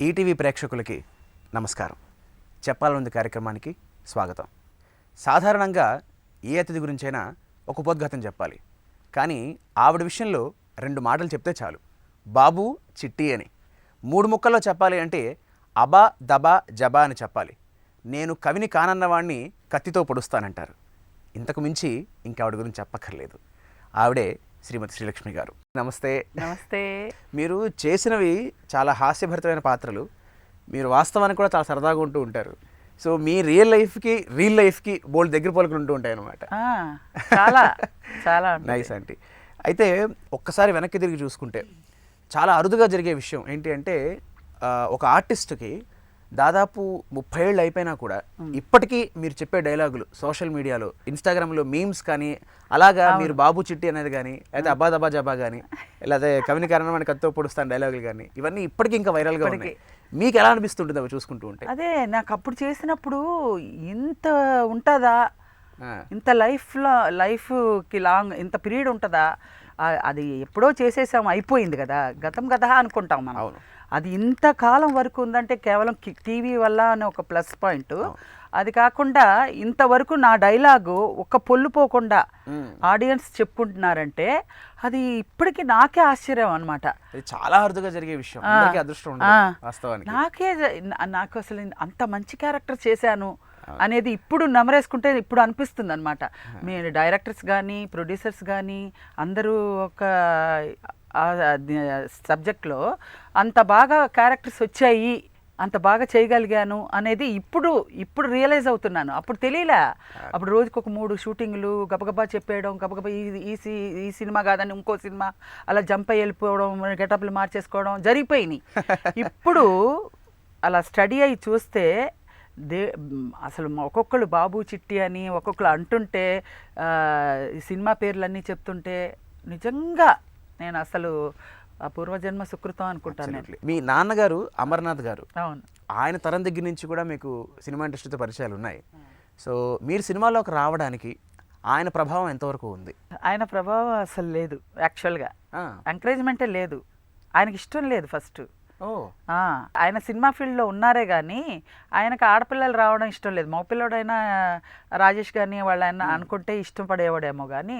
ETV ప్రేక్షకులకి నమస్కారం. చెప్పాలనుంది కార్యక్రమానికి స్వాగతం. సాధారణంగా ఏ అతిథి గురించైనా ఒక ఉపోద్ఘాతం చెప్పాలి, కానీ ఆవిడ విషయంలో 2 మాటలు చెప్తే చాలు. బాబు చిట్టి అని 3 ముక్కల్లో చెప్పాలి అంటే అబా దబా జబా అని చెప్పాలి. నేను కవిని కానన్నవాణ్ణి కత్తితో పొడుస్తానంటారు. ఇంతకు మించి ఇంకావిడ గురించి చెప్పక్కర్లేదు. ఆవిడే శ్రీమతి శ్రీలక్ష్మి గారు. నమస్తే. నమస్తే. మీరు చేసినవి చాలా హాస్యభరితమైన పాత్రలు. మీరు వాస్తవానికి కూడా చాలా సరదాగా ఉంటూ ఉంటారు. సో మీ రియల్ లైఫ్కి బోల్డ్ దగ్గర పోలికలు ఉంటూ ఉంటాయి అన్నమాట. చాలా చాలా నైస్ ఆంటీ. అయితే ఒక్కసారి వెనక్కి తిరిగి చూసుకుంటే చాలా అరుదుగా జరిగే విషయం ఏంటి అంటే, ఒక ఆర్టిస్ట్కి దాదాపు 30 ఏళ్ళు అయిపోయినా కూడా ఇప్పటికీ మీరు చెప్పే డైలాగులు సోషల్ మీడియాలో, ఇన్స్టాగ్రామ్లో మీమ్స్ కానీ, అలాగా మీరు బాబు చిట్టి అనేది కానీ, అయితే అబ్బా దబా జబా కానీ, లేదా కవిని కారణం అని కత్తితో పొడుస్తాను డైలాగులు కానీ, ఇవన్నీ ఇప్పటికీ ఇంకా వైరల్గా ఉన్నాయి. మీకు ఎలా అనిపిస్తుంటుంది అవి చూసుకుంటూ ఉంటే? అదే నాకు అప్పుడు చేసినప్పుడు ఇంత ఉంటుందా, ఇంత లైఫ్కి లాంగ్ ఇంత పీరియడ్ ఉంటుందా, అది ఎప్పుడో చేసేసాము అయిపోయింది కదా, గతం కదా అనుకుంటాం మనం. అవును. అది ఇంతకాలం వరకు ఉందంటే కేవలం టీవీ వల్ల అనే ఒక ప్లస్ పాయింట్. అది కాకుండా ఇంతవరకు నా డైలాగు ఒక్క పొల్లు పోకుండా ఆడియన్స్ చెప్పుకుంటున్నారంటే అది ఇప్పటికీ నాకే ఆశ్చర్యం అనమాట. చాలా అరుదుగా జరిగే విషయం. అదృష్టం వాస్తవానికి. నాకు అసలు అంత మంచి క్యారెక్టర్ చేశాను అనేది ఇప్పుడు నెమరేసుకుంటే ఇప్పుడు అనిపిస్తుంది అనమాట. మీరు డైరెక్టర్స్ కానీ ప్రొడ్యూసర్స్ కానీ అందరూ ఒక సబ్జెక్ట్లో అంత బాగా క్యారెక్టర్స్ వచ్చాయి, అంత బాగా చేయగలిగాను అనేది ఇప్పుడు రియలైజ్ అవుతున్నాను. అప్పుడు తెలియలే. అప్పుడు రోజుకి ఒక 3 షూటింగ్లు గబగబా చెప్పేయడం, గబగబా ఈ సినిమా కాదని ఇంకో సినిమా అలా జంప్ అయ్యి వెళ్ళిపోవడం, గెటప్లు మార్చేసుకోవడం జరిగిపోయినాయి. ఇప్పుడు అలా స్టడీ అయ్యి చూస్తే అసలు ఒక్కొక్కరు బాబు చిట్టి అని ఒక్కొక్కరు అంటుంటే, సినిమా పేర్లన్నీ చెప్తుంటే నిజంగా నేను అసలు పూర్వజన్మ సుకృతం అనుకుంటాను. మీ నాన్నగారు అమర్నాథ్ గారు, అవును, ఆయన తరం దగ్గర నుంచి కూడా మీకు సినిమా ఇండస్ట్రీతో పరిచయాలు ఉన్నాయి. సో మీరు సినిమాలోకి రావడానికి ఆయన ప్రభావం ఎంతవరకు ఉంది? ఆయన ప్రభావం అసలు లేదు. యాక్చువల్గా ఎంకరేజ్మెంటే లేదు. ఆయనకి ఇష్టం లేదు ఫస్ట్. ఆయన సినిమా ఫీల్డ్లో ఉన్నారే కానీ ఆయనకు ఆడపిల్లలు రావడం ఇష్టం లేదు. మగపిల్లడైనా రాజేష్ కానీ వాళ్ళైనా అనుకుంటే ఇష్టం పడేవాడేమో, కానీ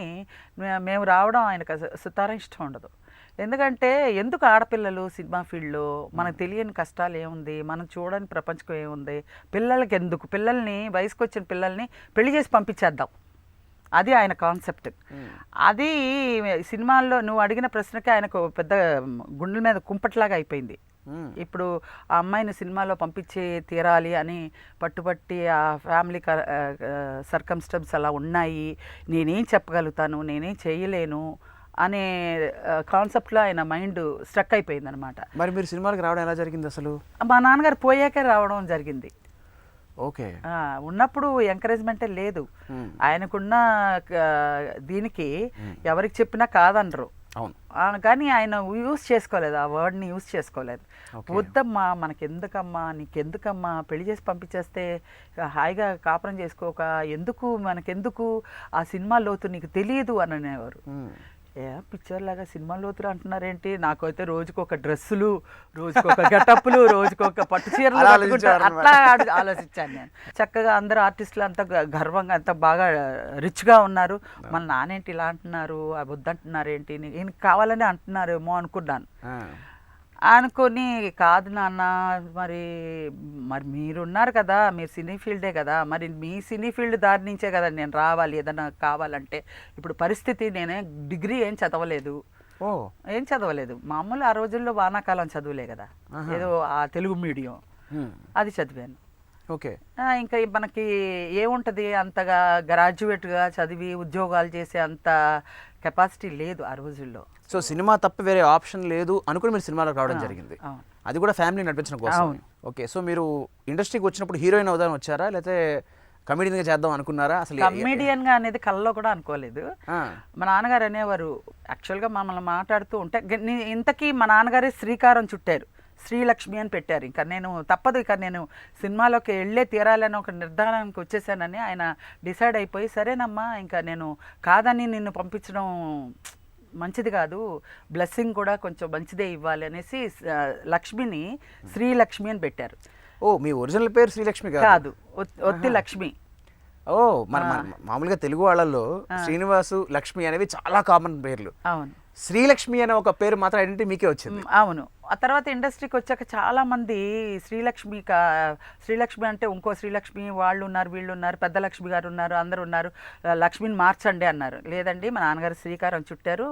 మేము రావడం ఆయనకు సుతారం ఇష్టం ఉండదు. ఎందుకంటే ఎందుకు ఆడపిల్లలు సినిమా ఫీల్డ్లో, మనకు తెలియని కష్టాలు ఏముంది, మనం చూడని ప్రపంచం ఏముంది, పిల్లలకి ఎందుకు, పిల్లల్ని వయసుకు వచ్చిన పిల్లల్ని పెళ్లి చేసి పంపించేద్దాం, అది ఆయన కాన్సెప్ట్. అది సినిమాల్లో నువ్వు అడిగిన ప్రశ్నకి ఆయనకు పెద్ద గుండెల మీద కుంపట్లాగా అయిపోయింది. ఇప్పుడు ఆ అమ్మాయిని సినిమాలో పంపించి తీరాలి అని పట్టుబట్టి ఆ ఫ్యామిలీ సర్కమ్స్టెన్స్ అలా ఉన్నాయి, నేనేం చెప్పగలుగుతాను, నేనేం చేయలేను అనే కాన్సెప్ట్లో ఆయన మైండ్ స్ట్రక్ అయిపోయింది అనమాట. మరి మీరు సినిమాలకు రావడం ఎలా జరిగింది అసలు? మా నాన్నగారు పోయాకే రావడం జరిగింది. ఓకే. ఉన్నప్పుడు ఎంకరేజ్మెంటే లేదు. ఆయనకున్న దీనికి ఎవరికి చెప్పినా కాదనరు. కానీ ఆయన యూజ్ చేసుకోలేదు, ఆ వర్డ్ని యూజ్ చేసుకోలేదు. వద్దమ్మా, మనకెందుకమ్మా, నీకెందుకమ్మా, పెళ్లి చేసి పంపించేస్తే హాయిగా కాపురం చేసుకోక ఎందుకు, మనకెందుకు ఆ సినిమా లోతు నీకు తెలియదు అని అనేవారు. పిక్చర్ లాగా సినిమా లోతులు అంటున్నారేంటి, నాకైతే రోజుకొక డ్రెస్సులు, రోజుకొక గెటప్లు, రోజుకొక పట్టు చీరలు అట్లా ఆలోచించాను నేను. చక్కగా అందరు ఆర్టిస్టులు అంతా గర్వంగా అంత బాగా రిచ్గా ఉన్నారు, మన నానేంటి ఇలా అంటున్నారు, వద్దంటున్నారేంటి, ఈయనకి కావాలని అంటున్నారేమో అనుకున్నాను. అనుకొని కాదు నాన్న, మరి మీరున్నారు కదా, మీరు సినీ ఫీల్డే కదా, మరి మీ సినీ ఫీల్డ్ దారి నుంచే కదా నేను రావాలి ఏదన్నా కావాలంటే. ఇప్పుడు పరిస్థితి, నేనే డిగ్రీ ఏం చదవలేదు, మామూలు ఆ రోజుల్లో వానాకాలం చదువులే కదా, ఏదో ఆ తెలుగు మీడియం అది చదివాను. ఓకే. ఇంకా మనకి ఏముంటుంది, అంతగా గ్రాడ్యుయేట్గా చదివి ఉద్యోగాలు చేసే అంత కెపాసిటీ లేదు ఆ రోజుల్లో. సో సినిమా తప్ప వేరే ఆప్షన్ లేదు అనుకుని మీరు సినిమాలోకి రావడం జరిగింది, అది కూడా ఫ్యామిలీ నడిపించడం కోసం. ఓకే. సో మీరు ఇండస్ట్రీకి వచ్చినప్పుడు హీరోయిన్ అవుదామని వచ్చారా, లేకపోతే కమెడియన్గా చేద్దాం అనుకున్నారా? అసలు కమెడియన్గా అనేది కల్లో కూడా అనుకోలేదు. మా నాన్నగారు అనేవారు, యాక్చువల్గా మమ్మల్ని మాట్లాడుతూ ఉంటే, ఇంతకీ మా నాన్నగారే శ్రీకారం చుట్టారు, శ్రీలక్ష్మి అని పెట్టారు. ఇంకా నేను తప్పదు, ఇక నేను సినిమాలోకి వెళ్ళే తీరాలని ఒక నిర్ధారణకు వచ్చేసానని ఆయన డిసైడ్ అయిపోయి, సరేనమ్మా ఇంకా నేను కాదని నిన్ను పంపించడం మంచిది కాదు, బ్లెస్సింగ్ కూడా కొంచెం మంచిదే ఇవ్వాలి అనేసి లక్ష్మిని శ్రీలక్ష్మి అని పెట్టారు. ఓ, మీ ఒరిజినల్ పేరు శ్రీలక్ష్మి కాదు, ఒత్తి లక్ష్మి. ఓ, మామూలుగా తెలుగు వాళ్ళల్లో శ్రీనివాసు, లక్ష్మి అనేవి చాలా కామన్ పేర్లు. అవును. శ్రీలక్ష్మి అనే ఒక పేరు మాత్రం ఐడెంటిటీ మీకే వచ్చింది. అవును. ఆ తర్వాత ఇండస్ట్రీకి వచ్చాక చాలా మంది శ్రీలక్ష్మి అంటే ఇంకో శ్రీలక్ష్మి వాళ్ళు ఉన్నారు, వీళ్ళు ఉన్నారు, పెద్ద లక్ష్మి గారు ఉన్నారు, అందరు ఉన్నారు, లక్ష్మిని మార్చండి అన్నారు. లేదండి, మా నాన్నగారు శ్రీకారం చుట్టారు,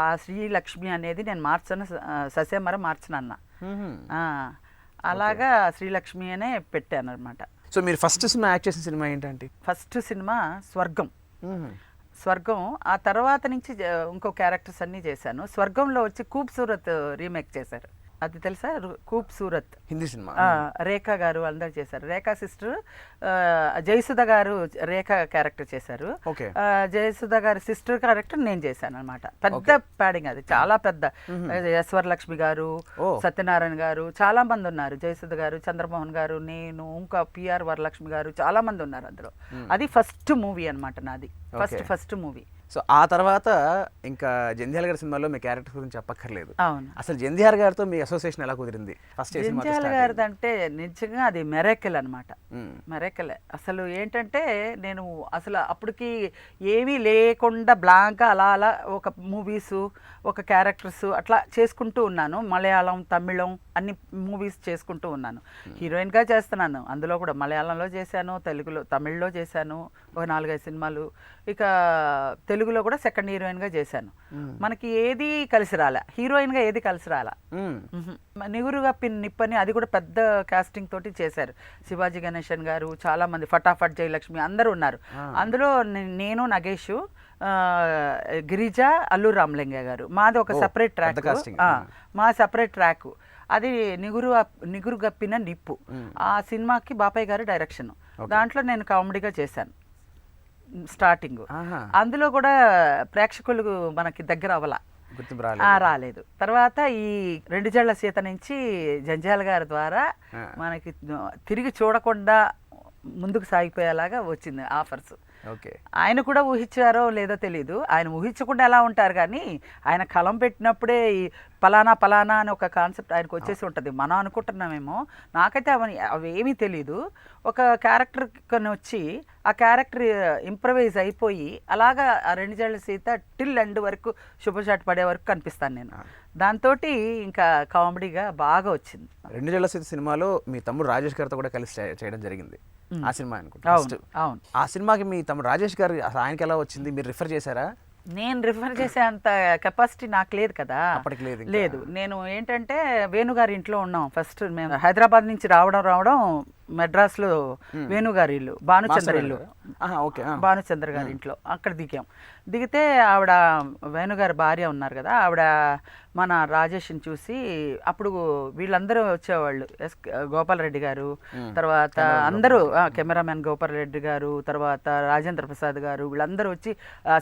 ఆ శ్రీలక్ష్మి అనేది నేను మార్చను, ససేమర మార్చను అన్న. అలాగా శ్రీలక్ష్మి అనే పెట్టాను అనమాట. సో మీరు ఫస్ట్ సినిమా యాక్ట్ చేసిన సినిమా ఏంటంటే? ఫస్ట్ సినిమా స్వర్గం. స్వర్గం. ఆ తర్వాత నుంచి ఇంకో క్యారెక్టర్స్ అన్నీ చేశాను. స్వర్గంలో వచ్చి ఖూబ్సూరత్ రీమేక్ చేశారు, అది తెలుసా? ఖూబ్సూరత్ హిందీ సినిమా. రేఖా గారు అందరు చేశారు. రేఖా సిస్టర్, జయసుధ గారు రేఖా క్యారెక్టర్ చేశారు. జయసుధ గారి సిస్టర్ క్యారెక్టర్ నేను చేశాను అనమాట. పెద్ద ప్యాడింగ్ అది, చాలా పెద్ద. యశ్వరలక్ష్మి గారు, సత్యనారాయణ గారు, చాలా మంది ఉన్నారు. జయసుధ గారు, చంద్రమోహన్ గారు, నేను, ఇంకా పిఆర్ వరలక్ష్మి గారు, చాలా మంది ఉన్నారు అందులో. అది ఫస్ట్ మూవీ అనమాట నాది, ఫస్ట్ మూవీ. సో ఆ తర్వాత ఇంకా జంధ్యాల గారి సినిమాలో మీ క్యారెక్టర్ గురించి చెప్పక్కర్లేదు. అవును. అసలు జంధ్యాల గారితో మీ అసోసియేషన్ ఎలా కుదిరింది? ఫస్ట్ జంధ్యాల గారిది అంటే నిజంగా అది మెరేకల్ అనమాట. మెరేకలే. అసలు ఏంటంటే నేను అసలు అప్పటికి ఏమీ లేకుండా బ్లాంక్గా అలా అలా ఒక మూవీస్, ఒక క్యారెక్టర్స్ అట్లా చేసుకుంటూ ఉన్నాను. మలయాళం, తమిళం అన్ని మూవీస్ చేసుకుంటూ ఉన్నాను. హీరోయిన్గా చేస్తున్నాను. అందులో కూడా మలయాళంలో చేశాను, తెలుగులో, తమిళ్లో చేశాను ఒక 4-5 సినిమాలు. ఇక తెలుగులో కూడా సెకండ్ హీరోయిన్గా చేశాను. మనకి ఏది కలిసి రాలే, హీరోయిన్గా ఏది కలిసి రాలే. నిగురుగా నిప్పని, అది కూడా పెద్ద కాస్టింగ్ తోటి చేశారు. శివాజీ గణేశన్ గారు, చాలా మంది, ఫటాఫట్ జయలక్ష్మి అందరూ ఉన్నారు అందులో. నేను, నగేష్, గిరిజ, అల్లు రామలింగ గారు. మాది ఒక సపరేట్ ట్రాక్, మా సపరేట్ ట్రాక్ అది. నిగురు గప్పిన నిప్పు. ఆ సినిమాకి బాపయ్య గారు డైరెక్షన్. దాంట్లో నేను కామెడీగా చేశాను స్టార్టింగ్. అందులో కూడా ప్రేక్షకులు మనకి దగ్గర అవ్వాల, రాలేదు. తర్వాత ఈ 2 జళ్ల సీత నుంచి జంధ్యాల గారి ద్వారా మనకి తిరిగి చూడకుండా ముందుకు సాగిపోయేలాగా వచ్చింది ఆఫర్స్. ఆయన కూడా ఊహించారో లేదో తెలీదు. ఆయన ఊహించకుండా ఎలా ఉంటారు, కానీ ఆయన కలం పెట్టినప్పుడే ఈ పలానా అని ఒక కాన్సెప్ట్ ఆయనకు వచ్చేసి ఉంటుంది. మనం అనుకుంటున్నామేమో, నాకైతే అవి ఏమీ తెలీదు. ఒక క్యారెక్టర్ కొన్ని వచ్చి ఆ క్యారెక్టర్ ఇంప్రవైజ్ అయిపోయి అలాగా ఆ 2 జళ్ల సీత టిల్ ఎండ్ వరకు శుభచాట్ పడే వరకు కనిపిస్తాను నేను. దాంతో ఇంకా కామెడీగా బాగా వచ్చింది. 2 జళ్ల సీత సినిమాలో మీ తమ్ముడు రాజేష్ గారితో కూడా కలిసి చేయడం జరిగింది ఆ సినిమా అనుకుంటా. అవును. ఆ సినిమాకి మీ తమ్ముడు రాజేష్ గారు ఆయనకి ఎలా వచ్చింది? మీరు రిఫర్ చేశారా? నేను రిఫర్ చేసే అంత కెపాసిటీ నాకు లేదు కదా, అప్పటికి లేదు. నేను ఏంటంటే వేణుగారి ఇంట్లో ఉన్నాం ఫస్ట్. మేము హైదరాబాద్ నుంచి రావడం మెడ్రాస్లో వేణుగారి ఇల్లు, భానుచంద్ర ఇల్లు, భానుచంద్ర గారి ఇంట్లో అక్కడ దిగితే ఆవిడ వేణుగారి భార్య ఉన్నారు కదా, ఆవిడ మన రాజేష్ని చూసి, అప్పుడు వీళ్ళందరూ వచ్చేవాళ్ళు, గోపాలరెడ్డి గారు, తర్వాత అందరూ కెమెరామెన్ గోపాలరెడ్డి గారు, తర్వాత రాజేంద్ర ప్రసాద్ గారు, వీళ్ళందరూ వచ్చి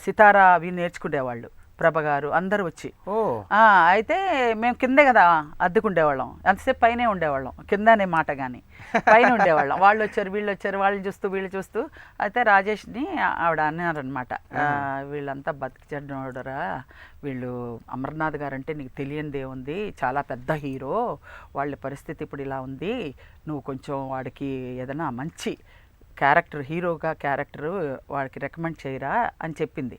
సితారా అవి నేర్చుకునేవాళ్ళు, ప్రభ గారు అందరూ వచ్చి. అయితే మేము కిందే కదా అద్దెకుండేవాళ్ళం, ఎంతసేపు పైనే ఉండేవాళ్ళం, కింద అనే మాట కానీ పైన ఉండేవాళ్ళం. వాళ్ళు వచ్చారు, వీళ్ళు వచ్చారు, వీళ్ళు చూస్తూ అయితే రాజేష్ని ఆవిడ అన్నారనమాట, వీళ్ళంతా బతికి చెడ్డరా, వీళ్ళు అమర్నాథ్ గారు అంటే నీకు తెలియనిది ఏముంది, చాలా పెద్ద హీరో, వాళ్ళ పరిస్థితి ఇప్పుడు ఇలా ఉంది, నువ్వు కొంచెం వాడికి ఏదైనా మంచి క్యారెక్టర్, హీరోగా క్యారెక్టర్ వాడికి రికమెండ్ చేయరా అని చెప్పింది.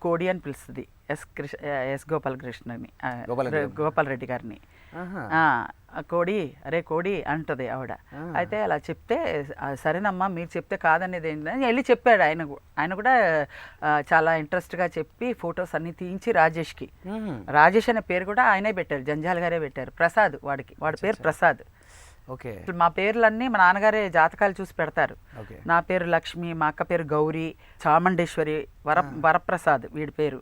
కోడి అని పిలుస్తుంది ఎస్ గోపాలకృష్ణని, గోపాలరెడ్డి గారిని. కోడి అంటది ఆవిడ. అయితే అలా చెప్తే, సరేనమ్మా మీరు చెప్తే కాదనేది ఏంటని వెళ్ళి చెప్పాడు. ఆయన కూడా చాలా ఇంట్రెస్ట్గా చెప్పి ఫొటోస్ అన్ని తీయించి రాజేష్కి, రాజేష్ అనే పేరు కూడా ఆయనే పెట్టారు, జంధ్యాల గారే పెట్టారు. ప్రసాద్ వాడి పేరు ప్రసాద్. మా పేర్లన్నీ మా నాన్నగారే జాతకాలు చూసి పెడతారు. నా పేరు లక్ష్మి, మా అక్క పేరు గౌరీ, చాముండేశ్వరి, వరప్రసాద్ వీడి పేరు,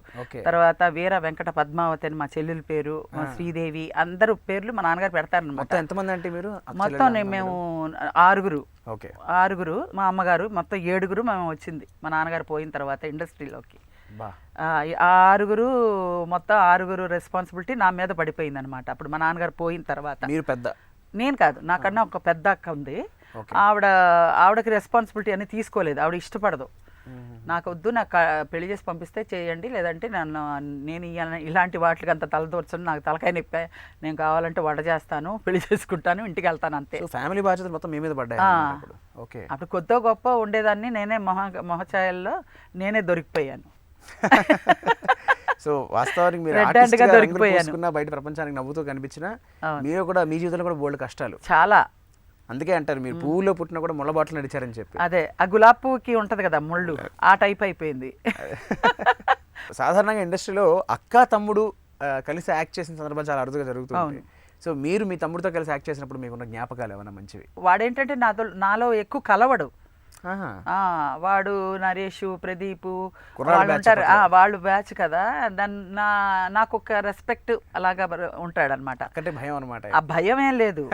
తర్వాత వీర వెంకట పద్మావతి అని మా చెల్లెల పేరు, మా శ్రీదేవి, అందరూ పేర్లు మా నాన్నగారు పెడతారు అనమాట. ఎంతమంది అంటే మీరు? మొత్తం మేము 6, మా అమ్మగారు, మొత్తం 7 మేము వచ్చింది మా నాన్నగారు పోయిన తర్వాత ఇండస్ట్రీలోకి. 6 మొత్తం 6 రెస్పాన్సిబిలిటీ నా మీద పడిపోయింది అనమాట. అప్పుడు మా నాన్నగారు పోయిన తర్వాత. మీరు పెద్ద? నేను కాదు, నాకన్నా ఒక పెద్ద అక్క ఉంది. ఆవిడకి రెస్పాన్సిబిలిటీ అని తీసుకోలేదు, ఆవిడ ఇష్టపడదు. నాకు వద్దు, నాకు పెళ్లి చేసి పంపిస్తే చేయండి, లేదంటే నేను ఇలాంటి వాటికి అంత తలదూర్చను, నాకు తలకాయ నొప్పి, నేను కావాలంటే వంట చేస్తాను, పెళ్లి చేసుకుంటాను, ఇంటికి వెళ్తాను అంతే. ఫ్యామిలీ బాధ్యతలు మొత్తం మీ మీద పడ్డాయి. ఓకే. అప్పుడు కొద్ది గొప్ప ఉండేదాన్ని, నేనే మొహఛాయల్లో నేనే దొరికిపోయాను. సో వాస్తవానికి మీరు దొరికిపోయాను, బయట ప్రపంచానికి నవ్వుతూ కనిపించినా మీరు కూడా మీ జీవితంలో కూడా బోల్డ్ కష్టాలు చాలా. అందుకే అంటారు మీరు పువ్వులో పుట్టినా కూడా ముళ్ళ బాటలు నడిచారని చెప్పి. అదే ఆ గులాబీ పువ్వుకి ఉంటది కదా ముళ్ళు, ఆ టైప్ అయిపోయింది. సాధారణంగా ఇండస్ట్రీలో అక్క తమ్ముడు కలిసి యాక్ట్ చేసిన సందర్భాలు చాలా అరుదుగా జరుగుతుంది. సో మీరు మీ తమ్ముడితో కలిసి యాక్ట్ చేసినప్పుడు మీకున్న జ్ఞాపకాలు ఏమైనా మంచివి? వాడేంటంటే నాలో ఎక్కువ కలవడు. వాడు నరేష్, ప్రదీప్ వాళ్ళు ఉంటారు, వాళ్ళు బ్యాచ్ కదా, నాకు ఒక రెస్పెక్ట్ అలాగా ఉంటాడనమాట. భయం అనమాట. ఆ భయం ఏం లేదు,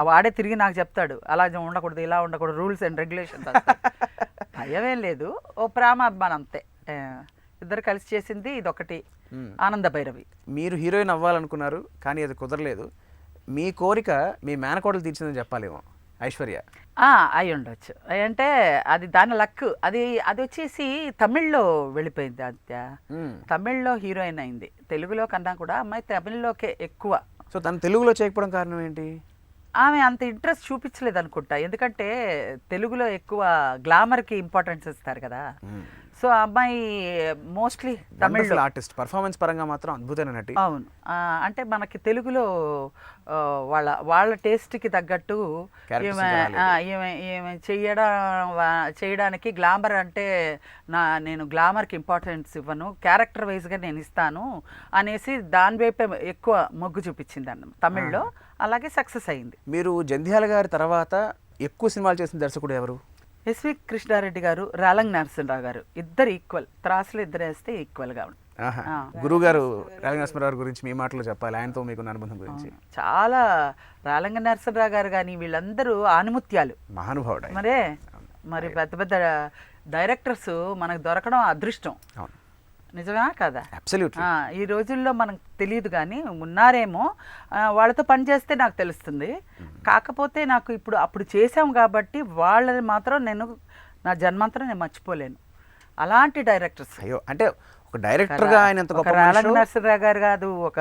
వాడే తిరిగి నాకు చెప్తాడు అలా ఉండకూడదు, ఇలా ఉండకూడదు, రూల్స్ అండ్ రెగ్యులేషన్స్. భయం ఏం లేదు, ఓ ప్రేమాభిమానం అంతే. ఇద్దరు కలిసి చేసింది ఇదొకటి, ఆనంద భైరవి. మీరు హీరోయిన్ అవ్వాలనుకున్నారు కానీ అది కుదరలేదు. మీ కోరిక మీ మేనకోడలు తీర్చిందని చెప్పాలేమో, ఐశ్వర్య. అయి ఉండొచ్చు, అంటే అది దాని లక్. అది వచ్చేసి తమిళ్లో వెళ్ళిపోయింది ఆదిత్య, తమిళ్లో హీరోయిన్ అయింది. తెలుగులో కన్నా కూడా అమ్మాయి తమిళ్లోకే ఎక్కువ. సో తను తెలుగులో చేయకపోవడం కారణం ఏంటి? ఆమె అంత ఇంట్రెస్ట్ చూపించలేదు అనుకుంటా, ఎందుకంటే తెలుగులో ఎక్కువ గ్లామర్కి ఇంపార్టెన్స్ ఇస్తారు కదా. సో ఆ అమ్మాయి మోస్ట్లీ తమిళ్ ఆర్టిస్ట్, పర్ఫార్మెన్స్ పరంగా మాత్రం అద్భుతమైన నటి. అవును, అంటే మనకి తెలుగులో వాళ్ళ టేస్ట్కి తగ్గట్టు ఈమె చేయడానికి గ్లామర్ అంటే నేను గ్లామర్కి ఇంపార్టెన్స్ ఇవ్వను, క్యారెక్టర్ వైజ్గా నేను ఇస్తాను అనేసి దాని వైపే ఎక్కువ మొగ్గు చూపించింది అన్న తమిళ్లో. అలాగే సక్సెస్ అయింది. మీరు జంధ్యాల గారి తర్వాత ఎక్కువ సినిమాలు చేసిన దర్శకుడు ఎవరు? ఎస్వి కృష్ణారెడ్డి గారు, రాలంగ్ నరసింహరావు గారు, ఇద్దరు ఈక్వల్. త్రాసులు ఇద్దరు వేస్తే ఈక్వల్గా ఉంటుంది. గురువు గారు రాలంగ నరసింహరావు గురించి మీ మాటలు చెప్పాలి, ఆయనతో మీకున్న అనుబంధం గురించి. చాలా, రాలంగ నరసింహరావు గారు కానీ వీళ్ళందరూ ఆనుముత్యాలు, మహానుభావుడు. మరి పెద్ద పెద్ద డైరెక్టర్స్ మనకు దొరకడం అదృష్టం. నిజమా కదా? అబ్సల్యూట్లీ. ఈ రోజుల్లో మనకు తెలియదు కానీ ఉన్నారేమో, వాళ్ళతో పని చేస్తే నాకు తెలుస్తుంది. కాకపోతే నాకు అప్పుడు చేసాం కాబట్టి వాళ్ళని మాత్రం నేను నా జన్మాంతరం నేను మర్చిపోలేను. అలాంటి డైరెక్టర్స్. అయ్యో, అంటే ఒక డైరెక్టర్గా ఆయన ఎంత గొప్ప. రాలంగ నరసింహరావు గారు కాదు, ఒక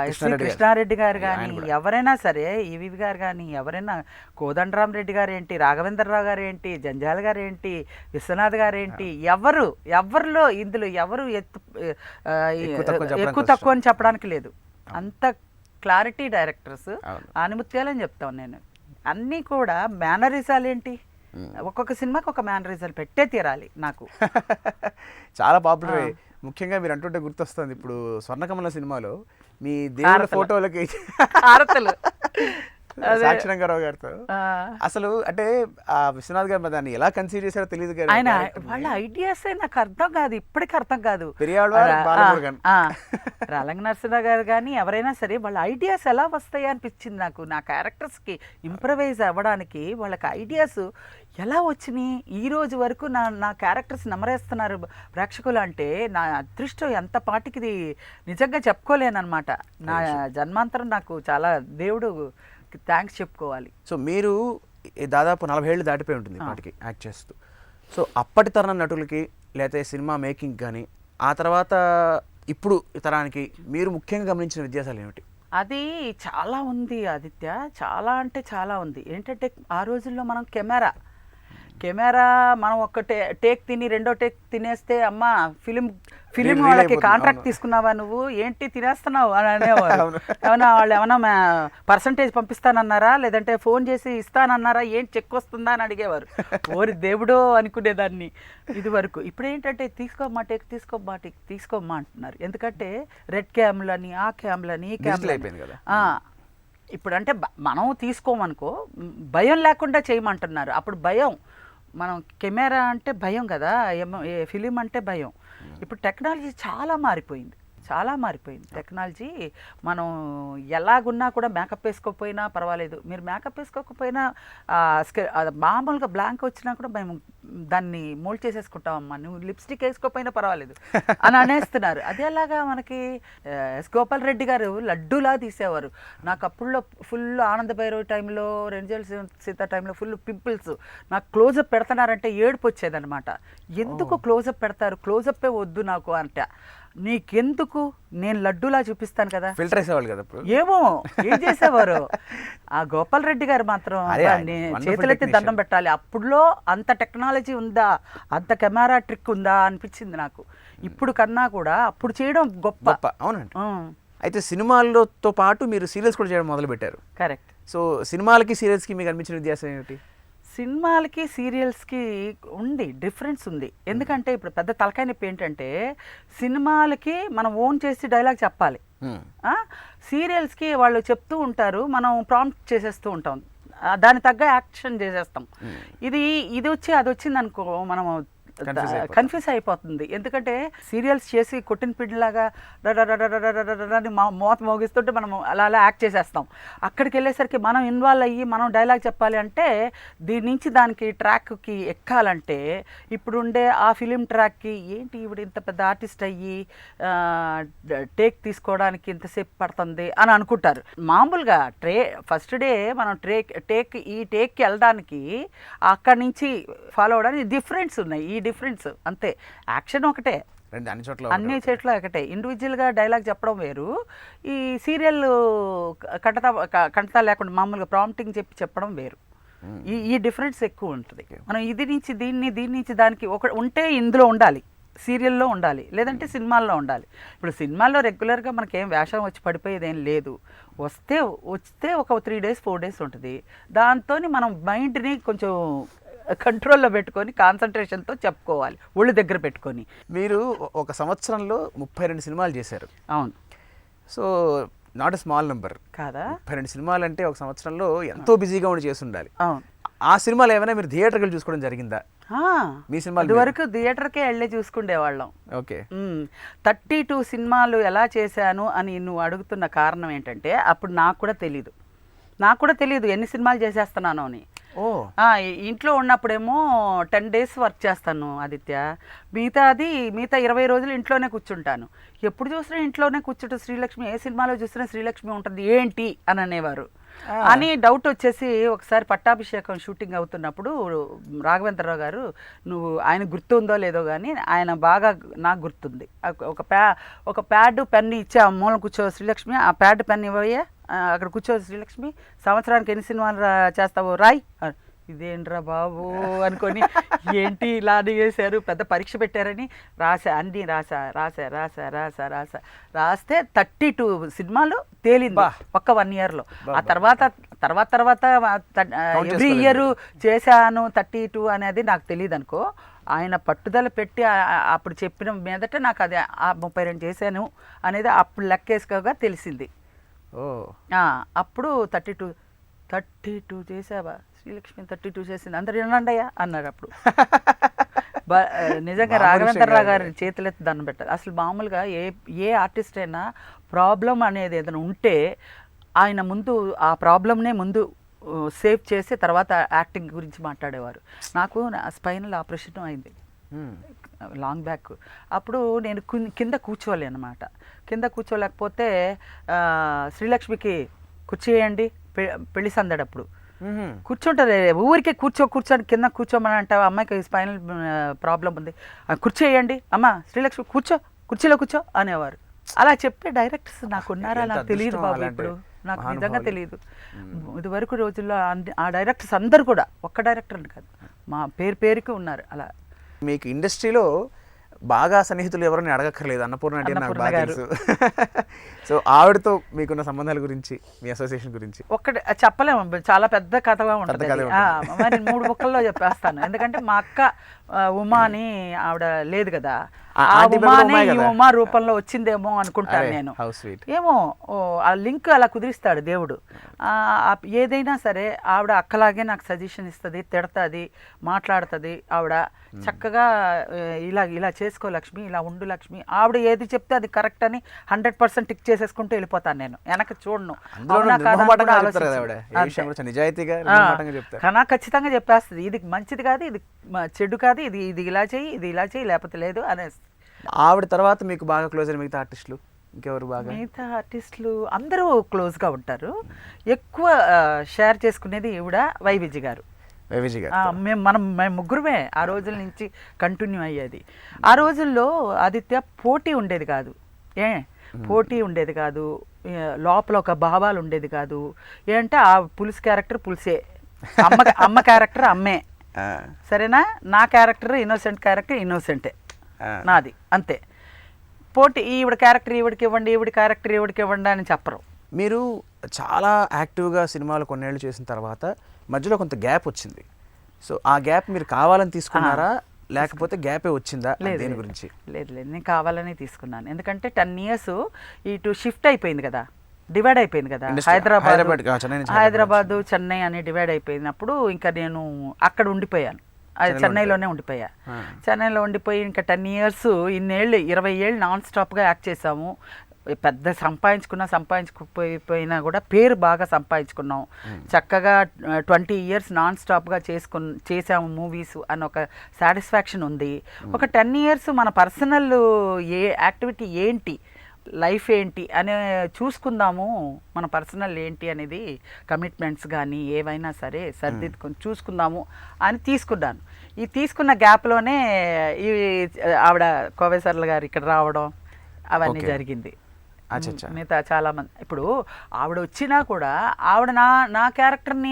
కృష్ణారెడ్డి గారు కానీ, ఎవరైనా సరే, ఈవి గారు కానీ, ఎవరైనా, కోదండరామ్ రెడ్డి గారు ఏంటి, రాఘవేంద్రరావు గారు ఏంటి, జంజాల గారు ఏంటి, విశ్వనాథ్ గారు ఏంటి, ఎవరిలో ఇందులో ఎవరు ఎక్కువ తక్కువ అని చెప్పడానికి లేదు. అంత క్లారిటీ డైరెక్టర్స్, ఆనిముత్యాలని చెప్తాను నేను. అన్నీ కూడా మేనరిజాలు ఏంటి, ఒక్కొక్క సినిమాకి ఒక మేనరిజాలు పెట్టే తీరాలి నాకు. చాలా పాపులర్. ముఖ్యంగా మీరు అంటుంటే గుర్తొస్తుంది, ఇప్పుడు స్వర్ణకమల సినిమాలో మీ దేవుడి ఫోటోలకి హారతలు సాక్షి రంగారావు గారితో. అసలు అంటే ఆ విశ్వనాథ్ గారు దాన్ని ఎలా కన్సీవ్ చేశారో తెలియదు కానీ ఆయన వాళ్ళ ఐడియాస్ నాకు అర్థం కాదు, ఇప్పటికీ అర్థం కాదు. రాలంగ నరసింహరావు గారు కానీ ఎవరైనా సరే వాళ్ళ ఐడియాస్ ఎలా వస్తాయి అనిపించింది నాకు. నా క్యారెక్టర్స్కి ఇంప్రవైజ్ అవ్వడానికి వాళ్ళకి ఐడియాస్ ఎలా వచ్చినాయి, ఈ రోజు వరకు నా క్యారెక్టర్స్ నమరేస్తున్నారు ప్రేక్షకులు అంటే నా అదృష్టం ఎంత పాటికి నిజంగా చెప్పుకోలేనమాట. నా జన్మాంతరం నాకు చాలా దేవుడు థ్యాంక్స్ చెప్పుకోవాలి. సో మీరు దాదాపు 40 ఏళ్ళు దాటిపోయి ఉంటుంది ఇప్పటికి యాక్ట్ చేస్తూ. సో అప్పటి తరం నటులకి లేకపోతే సినిమా మేకింగ్ కానీ ఆ తర్వాత ఇప్పుడు తరానికి మీరు ముఖ్యంగా గమనించిన వ్యత్యాసాలు ఏమిటి? అది చాలా ఉంది ఆదిత్య, చాలా అంటే చాలా ఉంది. ఏంటంటే ఆ రోజుల్లో మనం కెమెరా మనం ఒక టేక్ తిని రెండో టేక్ తినేస్తే అమ్మ ఫిలిం వాళ్ళకి కాంట్రాక్ట్ తీసుకున్నావా నువ్వు, ఏంటి తినేస్తున్నావు అని అనేవారు. ఏమన్నా పర్సంటేజ్ పంపిస్తానన్నారా, లేదంటే ఫోన్ చేసి ఇస్తానన్నారా, ఏంటి చెక్ వస్తుందా అని అడిగేవారు. ఓరి దేవుడో అనుకునేదాన్ని ఇది వరకు. ఇప్పుడు ఏంటంటే తీసుకోమ్మా టేక్, తీసుకోమ్మా అంటున్నారు. ఎందుకంటే రెడ్ క్యామ్లని, ఆ క్యామ్లని, ఈ క్యామ్లని. ఇప్పుడు అంటే మనం తీసుకోమనుకో, భయం లేకుండా చేయమంటున్నారు. అప్పుడు భయం, మనం కెమెరా అంటే భయం కదా, ఫిలిం అంటే భయం. ఇప్పుడు టెక్నాలజీ చాలా మారిపోయింది. చాలా మారిపోయింది టెక్నాలజీ. మనం ఎలాగున్నా కూడా మేకప్ వేసుకోకపోయినా పర్వాలేదు, మీరు మేకప్ వేసుకోకపోయినా మామూలుగా బ్లాంక్ వచ్చినా కూడా మేము దాన్ని మోల్డ్ చేసేసుకుంటామమ్మా, నువ్వు లిప్స్టిక్ వేసుకోకపోయినా పర్వాలేదు అని అనేస్తున్నారు. అదే అలాగా మనకి ఎస్ గోపాల్ రెడ్డి గారు లడ్డూలా తీసేవారు. నాకు అప్పుడులో ఫుల్ ఆనంద భైరవి టైంలో, రెంజల్ సీత టైంలో ఫుల్ పింపుల్స్. నాకు క్లోజప్ పెడుతున్నారంటే ఏడుపు వచ్చేదనమాట. ఎందుకు క్లోజప్ పెడతారు, క్లోజప్పే వద్దు నాకు అంట. నీకెందుకు, నేను లడ్డూలా చూపిస్తాను కదా. ఫిల్టర్ వేసేవాళ్ళు కదా ఇప్పుడు. ఏమో ఏం చేసేవారు ఆ గోపాల్ రెడ్డి గారు మాత్రం చేతులెత్తి దండం పెట్టాలి. అప్పుడులో అంత టెక్నాలజీ ఉందా, అంత కెమెరా ట్రిక్ ఉందా అనిపించింది నాకు. ఇప్పుడు కన్నా కూడా అప్పుడు చేయడం గొప్ప. అవునండి. అయితే సినిమాలతో పాటు మీరు సీరియల్స్ కూడా చేయడం మొదలు పెట్టారు. కరెక్ట్. సో సినిమాలకి సీరియల్స్కి మీకు అనిపించిన వ్యత్యాసం ఏమిటి? సినిమాలకి సీరియల్స్కి డిఫరెన్స్ ఉంది. ఎందుకంటే ఇప్పుడు పెద్ద తలకాయ నొప్పి ఏంటంటే, సినిమాలకి మనం ఓన్ చేసి డైలాగ్ చెప్పాలి, సీరియల్స్కి వాళ్ళు చెప్తూ ఉంటారు, మనం ప్రాంప్ట్ చేసేస్తూ ఉంటాం, దాని తగ్గ యాక్షన్ చేసేస్తాం. ఇది వచ్చి అది వచ్చింది అనుకో, మనం కన్ఫ్యూజ్ అయిపోతుంది. ఎందుకంటే సీరియల్స్ చేసి కొట్టిన పిండిలాగా మోత మోగిస్తుంటే మనం అలా యాక్ట్ చేసేస్తాం. అక్కడికి వెళ్ళేసరికి మనం ఇన్వాల్వ్ అయ్యి మనం డైలాగ్ చెప్పాలి అంటే, దీని నుంచి దానికి ట్రాక్కి ఎక్కాలంటే ఇప్పుడు ఉండే ఆ ఫిలిం ట్రాక్కి ఏంటి ఈవిడ ఇంత పెద్ద ఆర్టిస్ట్ అయ్యి టేక్ తీసుకోవడానికి ఇంతసేపు పడుతుంది అని అనుకుంటారు. మామూలుగా ఫస్ట్ డే మనం టేక్కి వెళ్ళడానికి అక్కడి నుంచి ఫాలో అవడానికి డిఫరెన్స్ ఉన్నాయి. ఈ డిఫరెన్స్ అంతే. యాక్షన్ ఒకటే, అన్ని చోట్ల ఒకటే. ఇండివిజువల్గా డైలాగ్ చెప్పడం వేరు, ఈ సీరియల్ కంటతా లేకుండా మామూలుగా ప్రాంప్టింగ్ చెప్పడం వేరు. ఈ డిఫరెన్స్ ఎక్కువ ఉంటుంది. మనం ఇది నుంచి దీని నుంచి దానికి ఒక ఉంటే ఇందులో ఉండాలి, సీరియల్లో ఉండాలి, లేదంటే సినిమాల్లో ఉండాలి. ఇప్పుడు సినిమాల్లో రెగ్యులర్గా మనకేం వేషం వచ్చి పడిపోయేది ఏం లేదు. వస్తే ఒక 3 days 4 days ఉంటుంది. దాంతో మనం మైండ్ని కొంచెం కంట్రోల్లో పెట్టుకొని కాన్సన్ట్రేషన్తో చెప్పుకోవాలి, ఒళ్ళు దగ్గర పెట్టుకొని. మీరు ఒక సంవత్సరంలో 32 సినిమాలు చేశారు. అవును. So not a small number కాదా. 32 సినిమాలు అంటే ఒక సంవత్సరంలో ఎంతో బిజీగా ఉండి చేసి ఉండాలి. అవును. ఆ సినిమాలు ఏమైనా మీరు థియేటర్కి వెళ్ళి చూసుకోవడం జరిగిందా? మీ సినిమాలు ఇదివరకు థియేటర్కే వెళ్ళి చూసుకుండేవాళ్ళం. ఓకే. 32 సినిమాలు ఎలా చేశాను అని నువ్వు అడుగుతున్న కారణం ఏంటంటే, అప్పుడు నాకు కూడా తెలియదు ఎన్ని సినిమాలు చేసేస్తున్నాను అని. ఇంట్లో ఉన్నప్పుడేమో 10 days వర్క్ చేస్తాను ఆదిత్య, మిగతా 20 రోజులు ఇంట్లోనే కూర్చుంటాను. ఎప్పుడు చూసినా ఇంట్లోనే కూర్చుంటూ శ్రీలక్ష్మి, ఏ సినిమాలో చూసినా శ్రీలక్ష్మి ఉంటుంది ఏంటి అని అనేవారు. అని డౌట్ వచ్చేసి ఒకసారి పట్టాభిషేకం షూటింగ్ అవుతున్నప్పుడు రాఘవేంద్రరావు గారు, నువ్వు ఆయన గుర్తుందో లేదో కానీ ఆయన బాగా నాకు గుర్తుంది, ఒక ప్యాడ్ పెన్ ఇచ్చి ఆ మూలం కూర్చో శ్రీలక్ష్మి, ఆ ప్యాడ్ పెన్ ఇవ్వయ్యా, అక్కడ కూర్చో శ్రీలక్ష్మి, సంవత్సరానికి ఎన్ని సినిమాలు చేస్తావు రాయ్. ఇదేంట్రా బాబు అనుకొని ఏంటి ఇలా అడిగేశారు, పెద్ద పరీక్ష పెట్టారని అన్నీ రాస్తే 32 సినిమాలు తేలింది ఒక్క 1 yearలో. ఆ తర్వాత ఎవ్రీ ఇయర్ చేశాను 32 అనేది నాకు తెలియదు అనుకో. ఆయన పట్టుదల పెట్టి అప్పుడు చెప్పిన మీదట నాకు అది 32 చేశాను అనేది అప్పుడు లెక్కేసుకోగా తెలిసింది. అప్పుడు 32 చేసావా శ్రీలక్ష్మి, 32 చేసింది, అందరు వినండియా అన్నారు అప్పుడు. నిజంగా రాఘవేంద్రరావు గారి చేతులెత్తి దండం పెట్టాలి. అసలు మామూలుగా ఏ ఆర్టిస్ట్ అయినా ప్రాబ్లం అనేది ఏదైనా ఉంటే ఆయన ముందు ఆ ప్రాబ్లమ్నే ముందు సేవ్ చేసి తర్వాత యాక్టింగ్ గురించి మాట్లాడేవారు. నాకు స్పైనల్ ఆపరేషన్ అయింది లాంగ్ బ్యాక్. అప్పుడు నేను కింద కూర్చోవాలి అన్నమాట. కింద కూర్చోలేకపోతే శ్రీలక్ష్మికి కూర్చేయండి పెళ్లి సందడప్పుడు కూర్చుంటుంది, ఊరికే కూర్చొని కింద కూర్చోమని అంటావు, అమ్మాయికి స్పైనల్ ప్రాబ్లం ఉంది, కూర్చోయండి అమ్మ శ్రీలక్ష్మి కుర్చీలో కూర్చో అనేవారు. అలా చెప్పే డైరెక్టర్స్ నాకు ఉన్నారా నాకు తెలియదు బాబు, ఇప్పుడు నాకు నిజంగా తెలియదు. ఇదివరకు రోజుల్లో ఆ డైరెక్టర్స్ అందరు కూడా, ఒక్క డైరెక్టర్ అని కాదు, మా పేరుకి ఉన్నారు. అలా మీకు ఇండస్ట్రీలో బాగా సన్నిహితులు ఎవరిని అడగక్కర్లేదు, అన్నపూర్ణ అంటే నాకు బాగా తెలుసు. సో ఆవిడతో మీకున్న సంబంధాల గురించి, మీ అసోసియేషన్ గురించి ఒక్కటి చెప్పలేము, చాలా పెద్ద కథగా ఉంటుంది. మరి 3 ముక్కల్లో చెప్పేస్తాను. ఎందుకంటే మా అక్క ఉమా అని ఆవిడ లేదు కదా, ఆ ఉమానే ఈ ఉమా రూపంలో వచ్చిందేమో అనుకుంటాను నేను. ఏమో ఆ లింక్ అలా కుదిరిస్తాడు దేవుడు. ఏదైనా సరే ఆవిడ అక్కలాగే నాకు సజెషన్ ఇస్తుంది, తిడతాది, మాట్లాడుతుంది. ఆవిడ చక్కగా ఇలా ఇలా చేసుకో లక్ష్మి, ఇలా ఉండు లక్ష్మి, ఆవిడ ఏది చెప్తే అది కరెక్ట్ అని 100% టిక్ చేసేసుకుంటూ వెళ్ళిపోతాను నేను, వెనక చూడను. ఖచ్చితంగా చెప్పేస్తుంది, ఇది మంచిది కాదు, ఇది చెడు కాదు, ఇది ఇది ఇలా చేయి, ఇది ఇలా చేయి, లేకపోతే లేదు అనేసి. ఆవిడ తర్వాత మీకు బాగా క్లోజ్ అయిన మిగతా ఆర్టిస్టులు ఇంకెవరు బాగా? మిగతా ఆర్టిస్టులు అందరూ క్లోజ్గా ఉంటారు. ఎక్కువ షేర్ చేసుకునేది ఈవిడ వైవిజి గారు. మేము ముగ్గురమే ఆ రోజుల నుంచి కంటిన్యూ అయ్యేది. ఆ రోజుల్లో ఆదిత్య పోటీ ఉండేది కాదు, పోటీ ఉండేది కాదు, లోపల ఒక భావాలు ఉండేది కాదు. ఏంటంటే ఆ పులుసు క్యారెక్టర్ పులుసే, అమ్మ క్యారెక్టర్ అమ్మే, సరేనా? నా క్యారెక్టర్ ఇన్నోసెంట్ క్యారెక్టర్ ఇన్నోసెంటే నాది, అంతే. పోటీ ఈవిడ క్యారెక్టర్ ఈవిడికి ఇవ్వండి, ఈవిడ క్యారెక్టర్ ఈవిడికి ఇవ్వండి అని చెప్పరు. మీరు చాలా యాక్టివ్గా సినిమాలు కొన్నేళ్ళు చేసిన తర్వాత మధ్యలో కొంత గ్యాప్ వచ్చింది. సో ఆ గ్యాప్ మీరు కావాలని తీసుకున్నారా లేకపోతే గ్యాపే వచ్చిందా? దేని గురించి? లేదు, నేను కావాలని తీసుకున్నాను. ఎందుకంటే 10 years ఇటు షిఫ్ట్ అయిపోయింది కదా, డివైడ్ అయిపోయింది కదా, హైదరాబాదు చెన్నై అని డివైడ్ అయిపోయినప్పుడు ఇంకా నేను అక్కడ ఉండిపోయాను, చెన్నైలోనే ఉండిపోయా. చెన్నైలో ఉండిపోయి ఇంకా 10 years, ఇన్నేళ్ళు 20 ఏళ్ళు నాన్ స్టాప్గా యాక్ట్ చేసాము. పెద్ద సంపాదించుకుపోయినా కూడా పేరు బాగా సంపాదించుకున్నాం. చక్కగా 20 years నాన్ స్టాప్గా చేసాము మూవీస్ అని ఒక సాటిస్ఫాక్షన్ ఉంది. ఒక 10 years మన పర్సనల్ యాక్టివిటీ ఏంటి, లైఫ్ ఏంటి అనే చూసుకుందాము, మన పర్సనల్ ఏంటి అనేది, కమిట్మెంట్స్ కానీ ఏవైనా సరే సర్దిద్దుకొని చూసుకుందాము అని తీసుకున్నాను. ఈ తీసుకున్న గ్యాప్లోనే ఈ ఆవిడ కోవేశ్వర్ల గారు ఇక్కడ రావడం అవన్నీ జరిగింది. మిగతా చాలామంది ఇప్పుడు ఆవిడ వచ్చినా కూడా ఆవిడ నా క్యారెక్టర్ని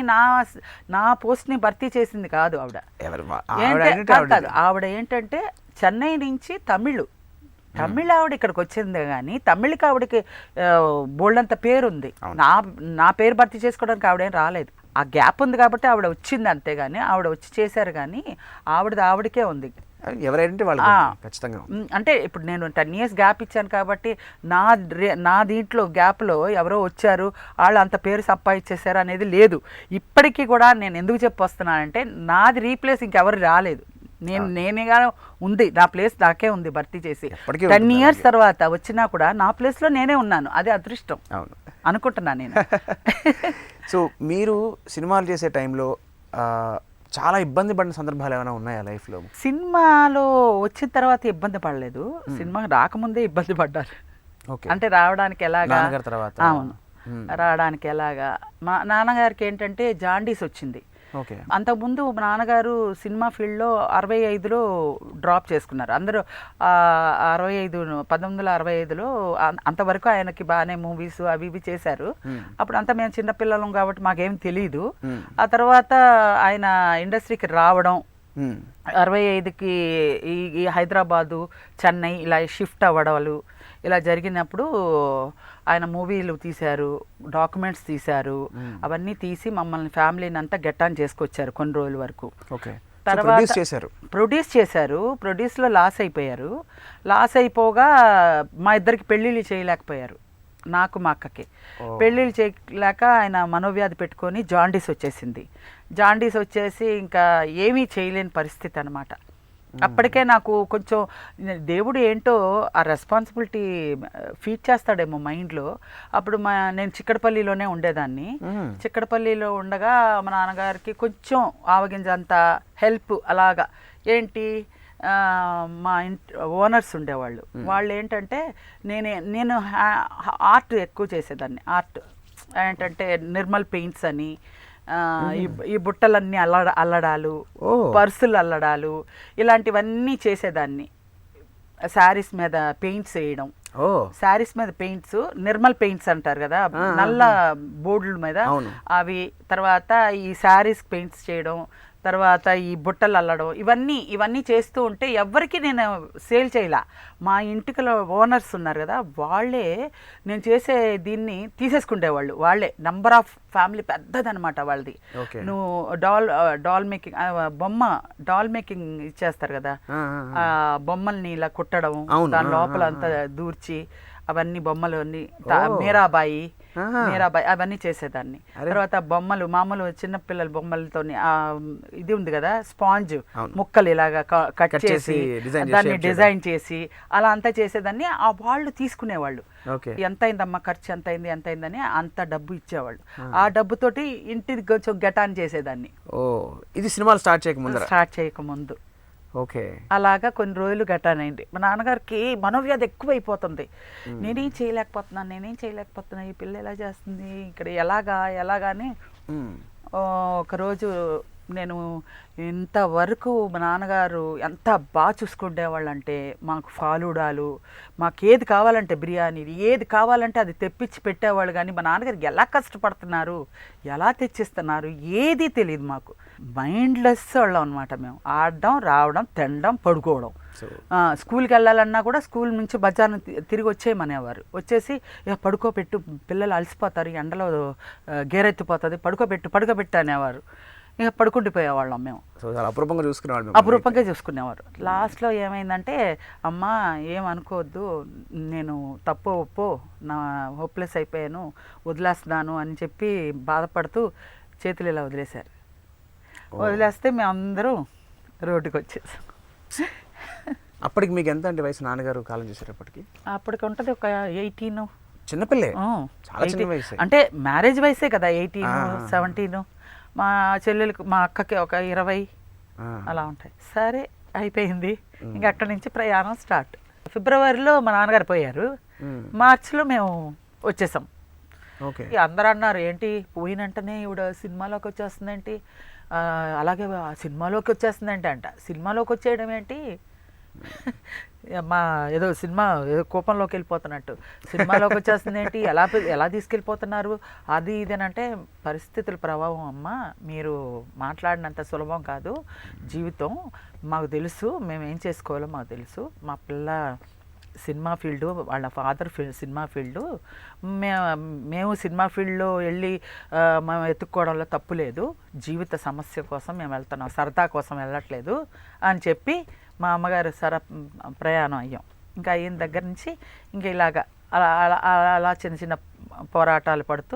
నా పోస్ట్ని భర్తీ చేసింది కాదు. ఆవిడ ఆవిడ ఏంటంటే చెన్నై నుంచి తమిళ్ ఆవిడ ఇక్కడికి వచ్చింది, కానీ తమిళకి ఆవిడకి బోల్డంత పేరు ఉంది. నా పేరు భర్తీ చేసుకోవడానికి ఆవిడేం రాలేదు. ఆ గ్యాప్ ఉంది కాబట్టి ఆవిడ వచ్చింది, అంతేగాని ఆవిడ వచ్చి చేశారు, కానీ ఆవిడకే ఉంది. ఎవరైతే వాళ్ళు ఖచ్చితంగా అంటే ఇప్పుడు నేను 10 years గ్యాప్ ఇచ్చాను కాబట్టి నా దీంట్లో గ్యాప్లో ఎవరో వచ్చారు, వాళ్ళు అంత పేరు సంపాదించేశారు అనేది లేదు. ఇప్పటికీ కూడా నేను ఎందుకు చెప్పొస్తున్నానంటే నాది రీప్లేస్ ఇంకెవరు రాలేదు, నేనేగా ఉంది, నా ప్లేస్ నాకే ఉంది భర్తీ చేసి. 10 years తర్వాత వచ్చినా కూడా నా ప్లేస్లో నేనే ఉన్నాను, అది అదృష్టం అనుకుంటున్నాను నేను. సో మీరు సినిమాలు చేసే టైంలో చాలా ఇబ్బంది పడిన సందర్భాలు ఏమైనా ఉన్నాయా లైఫ్లో? సినిమాలో వచ్చిన తర్వాత ఇబ్బంది పడలేదు, సినిమా రాకముందే ఇబ్బంది పడ్డారు. అంటే రావడానికి ఎలాగా, అవును, రావడానికి ఎలాగా. మా నాన్నగారికి ఏంటంటే జాండీస్ వచ్చింది. అంతకుముందు మా నాన్నగారు సినిమా ఫీల్డ్లో 65లో డ్రాప్ చేసుకున్నారు. అందరూ 1965లో అంతవరకు ఆయనకి బాగానే మూవీస్ అవి ఇవి చేశారు. అప్పుడు అంతా మేము చిన్నపిల్లలం కాబట్టి మాకేం తెలీదు. ఆ తర్వాత ఆయన ఇండస్ట్రీకి రావడం, 65కి ఈ హైదరాబాదు చెన్నై ఇలా షిఫ్ట్ అవ్వడాలు ఇలా జరిగినప్పుడు ఆయన మూవీలు తీశారు, డాక్యుమెంట్స్ తీశారు, అవన్నీ తీసి మమ్మల్ని ఫ్యామిలీని అంతా గెట్టాన్ చేసుకొచ్చారు కొన్ని రోజుల వరకు. తర్వాత ప్రొడ్యూస్ చేశారు. ప్రొడ్యూస్లో లాస్ అయిపోయారు. లాస్ అయిపోగా మా ఇద్దరికి పెళ్ళిళ్ళు చేయలేకపోయారు, నాకు మా అక్కకి పెళ్ళిళ్ళు చేయలేక ఆయన మనోవ్యాధి పెట్టుకొని జాండీస్ వచ్చేసింది. జాండీస్ వచ్చేసి ఇంకా ఏమీ చేయలేని పరిస్థితి అనమాట. అప్పటికే నాకు కొంచెం దేవుడు ఏంటో ఆ రెస్పాన్సిబిలిటీ ఫీడ్ చేస్తాడేమో మైండ్లో. అప్పుడు నేను చిక్కడపల్లిలోనే ఉండేదాన్ని. చిక్కడపల్లిలో ఉండగా మా నాన్నగారికి కొంచెం ఆవగింజంత హెల్ప్ అలాగా. ఏంటి, మా ఓనర్స్ ఉండేవాళ్ళు, వాళ్ళు ఏంటంటే నేను ఆర్ట్ ఎక్కువ చేసేదాన్ని. ఆర్ట్ ఏంటంటే నిర్మల్ పెయింట్స్ అని, ఈ బుట్టలన్నీ అల్లడాలు, పర్సులు అల్లడాలు, ఇలాంటివన్నీ చేసేదాన్ని. శారీస్ మీద పెయింట్స్ వేయడం, శారీస్ మీద పెయింట్స్ నిర్మల్ పెయింట్స్ అంటారు కదా, నల్ల బోర్డుల మీద అవి. తర్వాత ఈ శారీస్ పెయింట్స్ చేయడం, తర్వాత ఈ బుట్టలు అల్లడం, ఇవన్నీ చేస్తూ ఉంటే ఎవరికి నేను సేల్ చేయలా. మా ఇంటికలో ఓనర్స్ ఉన్నారు కదా, వాళ్ళే నేను చేసే దీన్ని తీసేసుకునేవాళ్ళు. వాళ్ళే నంబర్ ఆఫ్ ఫ్యామిలీ పెద్దదనమాట వాళ్ళది. నువ్వు డాల్ మేకింగ్ డాల్ మేకింగ్ ఇచ్చేస్తారు కదా, ఆ బొమ్మల్ని ఇలా కుట్టడం, దాని లోపల అంతా దూర్చి అవన్నీ బొమ్మలు అన్ని ఓ. మీరాబాయి ఆహా. మీరాబాయి అవన్నీ చేసేదాన్ని. తర్వాత బొమ్మలు మామూలు చిన్నపిల్లల బొమ్మలతోని ఇది ఉంది కదా స్పాంజ్ అవును. ముక్కలు ఇలాగా కట్ చేసి చేసి design చేసి దాన్ని shape డిజైన్ చేసి అలా అంతా చేసేదాన్ని. ఆ వాళ్ళు తీసుకునేవాళ్ళు, ఓకే. ఎంత అయిందమ్మా ఖర్చు, ఎంత అయిందని అంత డబ్బు ఇచ్చేవాళ్ళు. ఆ డబ్బుతోటి ఇంటికి కొంచెం గెటాన్ చేసేదాన్ని ఓ, ఇది సినిమాలు స్టార్ట్ చేయక ముందర. స్టార్ట్ చేయకముందు. ఓకే. అలాగా కొన్ని రోజులు గటానైంది. మా నాన్నగారికి మనోవ్యాధి ఎక్కువైపోతుంది. నేనేం చేయలేకపోతున్నా, ఈ పిల్ల ఎలా చేస్తుంది ఇక్కడ, ఎలాగా అని మ్మ్. ఒకరోజు నేను ఇంతవరకు మా నాన్నగారు ఎంత బాగా చూసుకునేవాళ్ళు అంటే, మాకు ఫాలూడాలు, మాకు ఏది కావాలంటే బిర్యానీ, ఏది కావాలంటే అది తెప్పించి పెట్టేవాళ్ళు. కానీ మా నాన్నగారికి ఎలా కష్టపడుతున్నారు, ఎలా తెచ్చిస్తున్నారు ఏది తెలియదు మాకు. మైండ్లెస్ వాళ్ళం అనమాట మేము. ఆడడం, రావడం, తినడం, పడుకోవడం. స్కూల్కి వెళ్ళాలన్నా కూడా స్కూల్ నుంచి బజార్ను తిరిగి వచ్చేయమనేవారు. వచ్చేసి ఇక పడుకోబెట్టు, పిల్లలు అలసిపోతారు, ఎండలో గేరెత్తిపోతుంది, పడుకోబెట్టు అనేవారు. ఇక పడుకుండిపోయేవాళ్ళం మేము. సో చాలా అపురూపంగా చూసుకునేవాళ్ళు. అపురూపంగా చూసుకునేవారు. లాస్ట్లో ఏమైందంటే, అమ్మ ఏమనుకోవద్దు, నేను తప్పు ఒప్పో నా హోప్లెస్ అయిపోయాను, వదిలేస్తున్నాను అని చెప్పి బాధపడుతూ చేతులు ఇలా వదిలేశారు. వదిలేస్తే మేమందరం రోడ్డుకి వచ్చేసాం. అప్పటికి మీకు ఎంత అంటే వయసు నాన్నగారు కాలం చేసేటప్పటికి? అప్పటికి ఉంటుంది ఒక 18. చిన్నపిల్లే, చాలా చిన్న వయసు. అంటే మ్యారేజ్ వయసే కదా, 18, 17. మా చెల్లెలకు, మా అక్కకి ఒక 20 అలా ఉంటాయి. సరే అయిపోయింది. ఇంకా అక్కడి నుంచి ప్రయాణం స్టార్ట్. ఫిబ్రవరిలో మా నాన్నగారు పోయారు, మార్చిలో మేము వచ్చేసాం. ఓకే. అందరూ అన్నారు, ఏంటి పోయినంటనే ఈవిడ సినిమాలోకి వచ్చేస్తుందేంటి, అలాగే సినిమాలోకి వచ్చేస్తుందంటే అంట. సినిమాలోకి వచ్చేయడం ఏంటి, మా ఏదో సినిమా ఏదో కోపంలోకి వెళ్ళిపోతున్నట్టు సినిమాలోకి వచ్చేస్తుంది ఏంటి, ఎలా తీసుకెళ్ళిపోతున్నారు అది ఇదేనంటే, పరిస్థితుల ప్రభావం అమ్మ, మీరు మాట్లాడినంత సులభం కాదు జీవితం, మాకు తెలుసు, మేము ఏం చేసుకోవాలో మాకు తెలుసు. మా పిల్ల సినిమా ఫీల్డు, వాళ్ళ ఫాదర్ సినిమా ఫీల్డు, మేము సినిమా ఫీల్డ్లో వెళ్ళి మేము ఎత్తుక్కోవడంలో తప్పు లేదు, జీవిత సమస్య కోసం మేము వెళ్తున్నాం, సరదా కోసం వెళ్ళట్లేదు అని చెప్పి మా అమ్మగారు ప్రయాణం అయ్యాం. ఇంకా అయిన దగ్గర నుంచి ఇంకా ఇలాగా అలా చిన్న చిన్న పోరాటాలు పడుతూ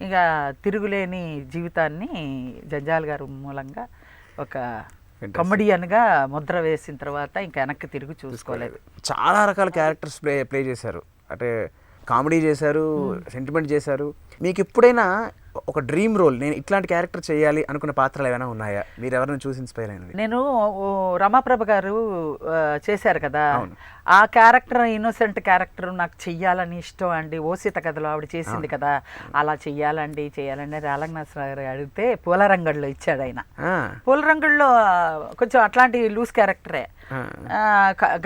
ఇంకా తిరుగులేని జీవితాన్ని జంజాల్ గారు మూలంగా ఒక కమెడియన్గా ముద్ర వేసిన తర్వాత ఇంకా వెనక్కి తిరిగి చూసుకోలేదు. చాలా రకాల క్యారెక్టర్స్ ప్లే చేశారు. అంటే కామెడీ చేశారు, సెంటిమెంట్ చేశారు. మీకు ఎప్పుడైనా ఒక డ్రీమ్ రోల్, నేను ఇట్లాంటి క్యారెక్టర్ చేయాలి అనుకున్న పాత్రలు ఏమైనా ఉన్నాయా? మీరు ఎవరైనా చూసి ఇన్స్పైర్ అయినది? నేను రమాప్రభ గారు చేశారు కదా, ఆ క్యారెక్టర్, ఇన్నోసెంట్ క్యారెక్టర్ నాకు చెయ్యాలని ఇష్టం అండి. ఓసీత కథలో ఆవిడ చేసింది కదా, అలా చెయ్యాలండి రాలంగనాథరావు గారు అడిగితే పూలరంగడిలో ఇచ్చాడు ఆయన. పూలరంగడిలో కొంచెం అట్లాంటి లూజ్ క్యారెక్టరే,